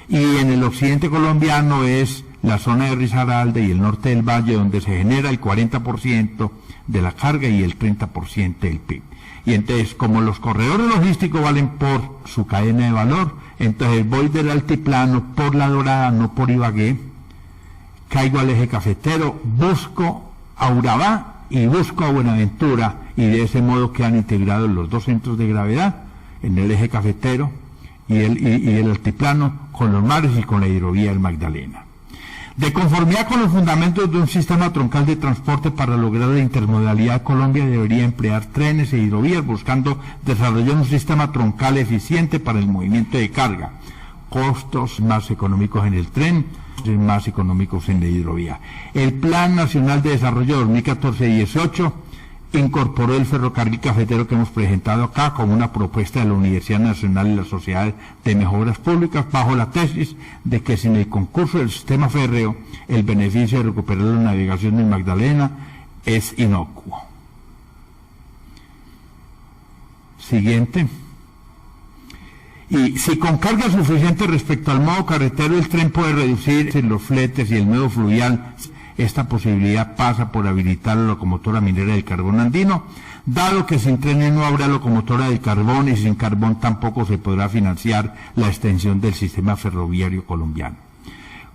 y en el occidente colombiano es la zona de Risaralda y el norte del valle, donde se genera el 40% de la carga y el 30% del PIB. Y entonces, como los corredores logísticos valen por su cadena de valor, entonces voy del altiplano por La Dorada, no por Ibagué, caigo al eje cafetero, busco a Urabá y busco a Buenaventura, y de ese modo quedan integrados los dos centros de gravedad en el eje cafetero y el altiplano, con los mares y con la hidrovía del Magdalena. De conformidad con los fundamentos de un sistema troncal de transporte para lograr la intermodalidad, Colombia debería emplear trenes e hidrovías, buscando desarrollar un sistema troncal eficiente para el movimiento de carga, costos más económicos en el tren, más económicos en la hidrovía. El Plan Nacional de Desarrollo 2014-18 incorporó el ferrocarril cafetero que hemos presentado acá como una propuesta de la Universidad Nacional y la Sociedad de Mejoras Públicas, bajo la tesis de que sin el concurso del sistema férreo, el beneficio de recuperar la navegación del Magdalena es inocuo. Siguiente. Y si con carga suficiente respecto al modo carretero, el tren puede reducir los fletes y el modo fluvial, esta posibilidad pasa por habilitar la locomotora minera del carbón andino, dado que sin trenes no habrá locomotora del carbón y sin carbón tampoco se podrá financiar la extensión del sistema ferroviario colombiano.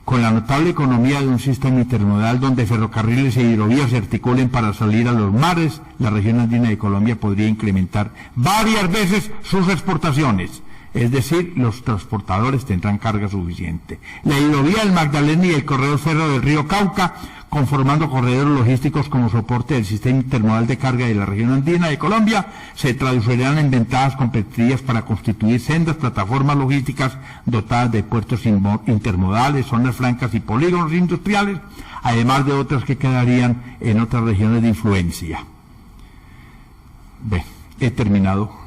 Con la notable economía de un sistema intermodal donde ferrocarriles e hidrovías se articulen para salir a los mares, la región andina de Colombia podría incrementar varias veces sus exportaciones. Es decir, los transportadores tendrán carga suficiente. La hidrovía del Magdalena y el corredor férreo del río Cauca, conformando corredores logísticos como soporte del sistema intermodal de carga de la región andina de Colombia, se traducirán en ventajas competitivas para constituir sendas plataformas logísticas dotadas de puertos intermodales, zonas francas y polígonos industriales, además de otras que quedarían en otras regiones de influencia. He terminado.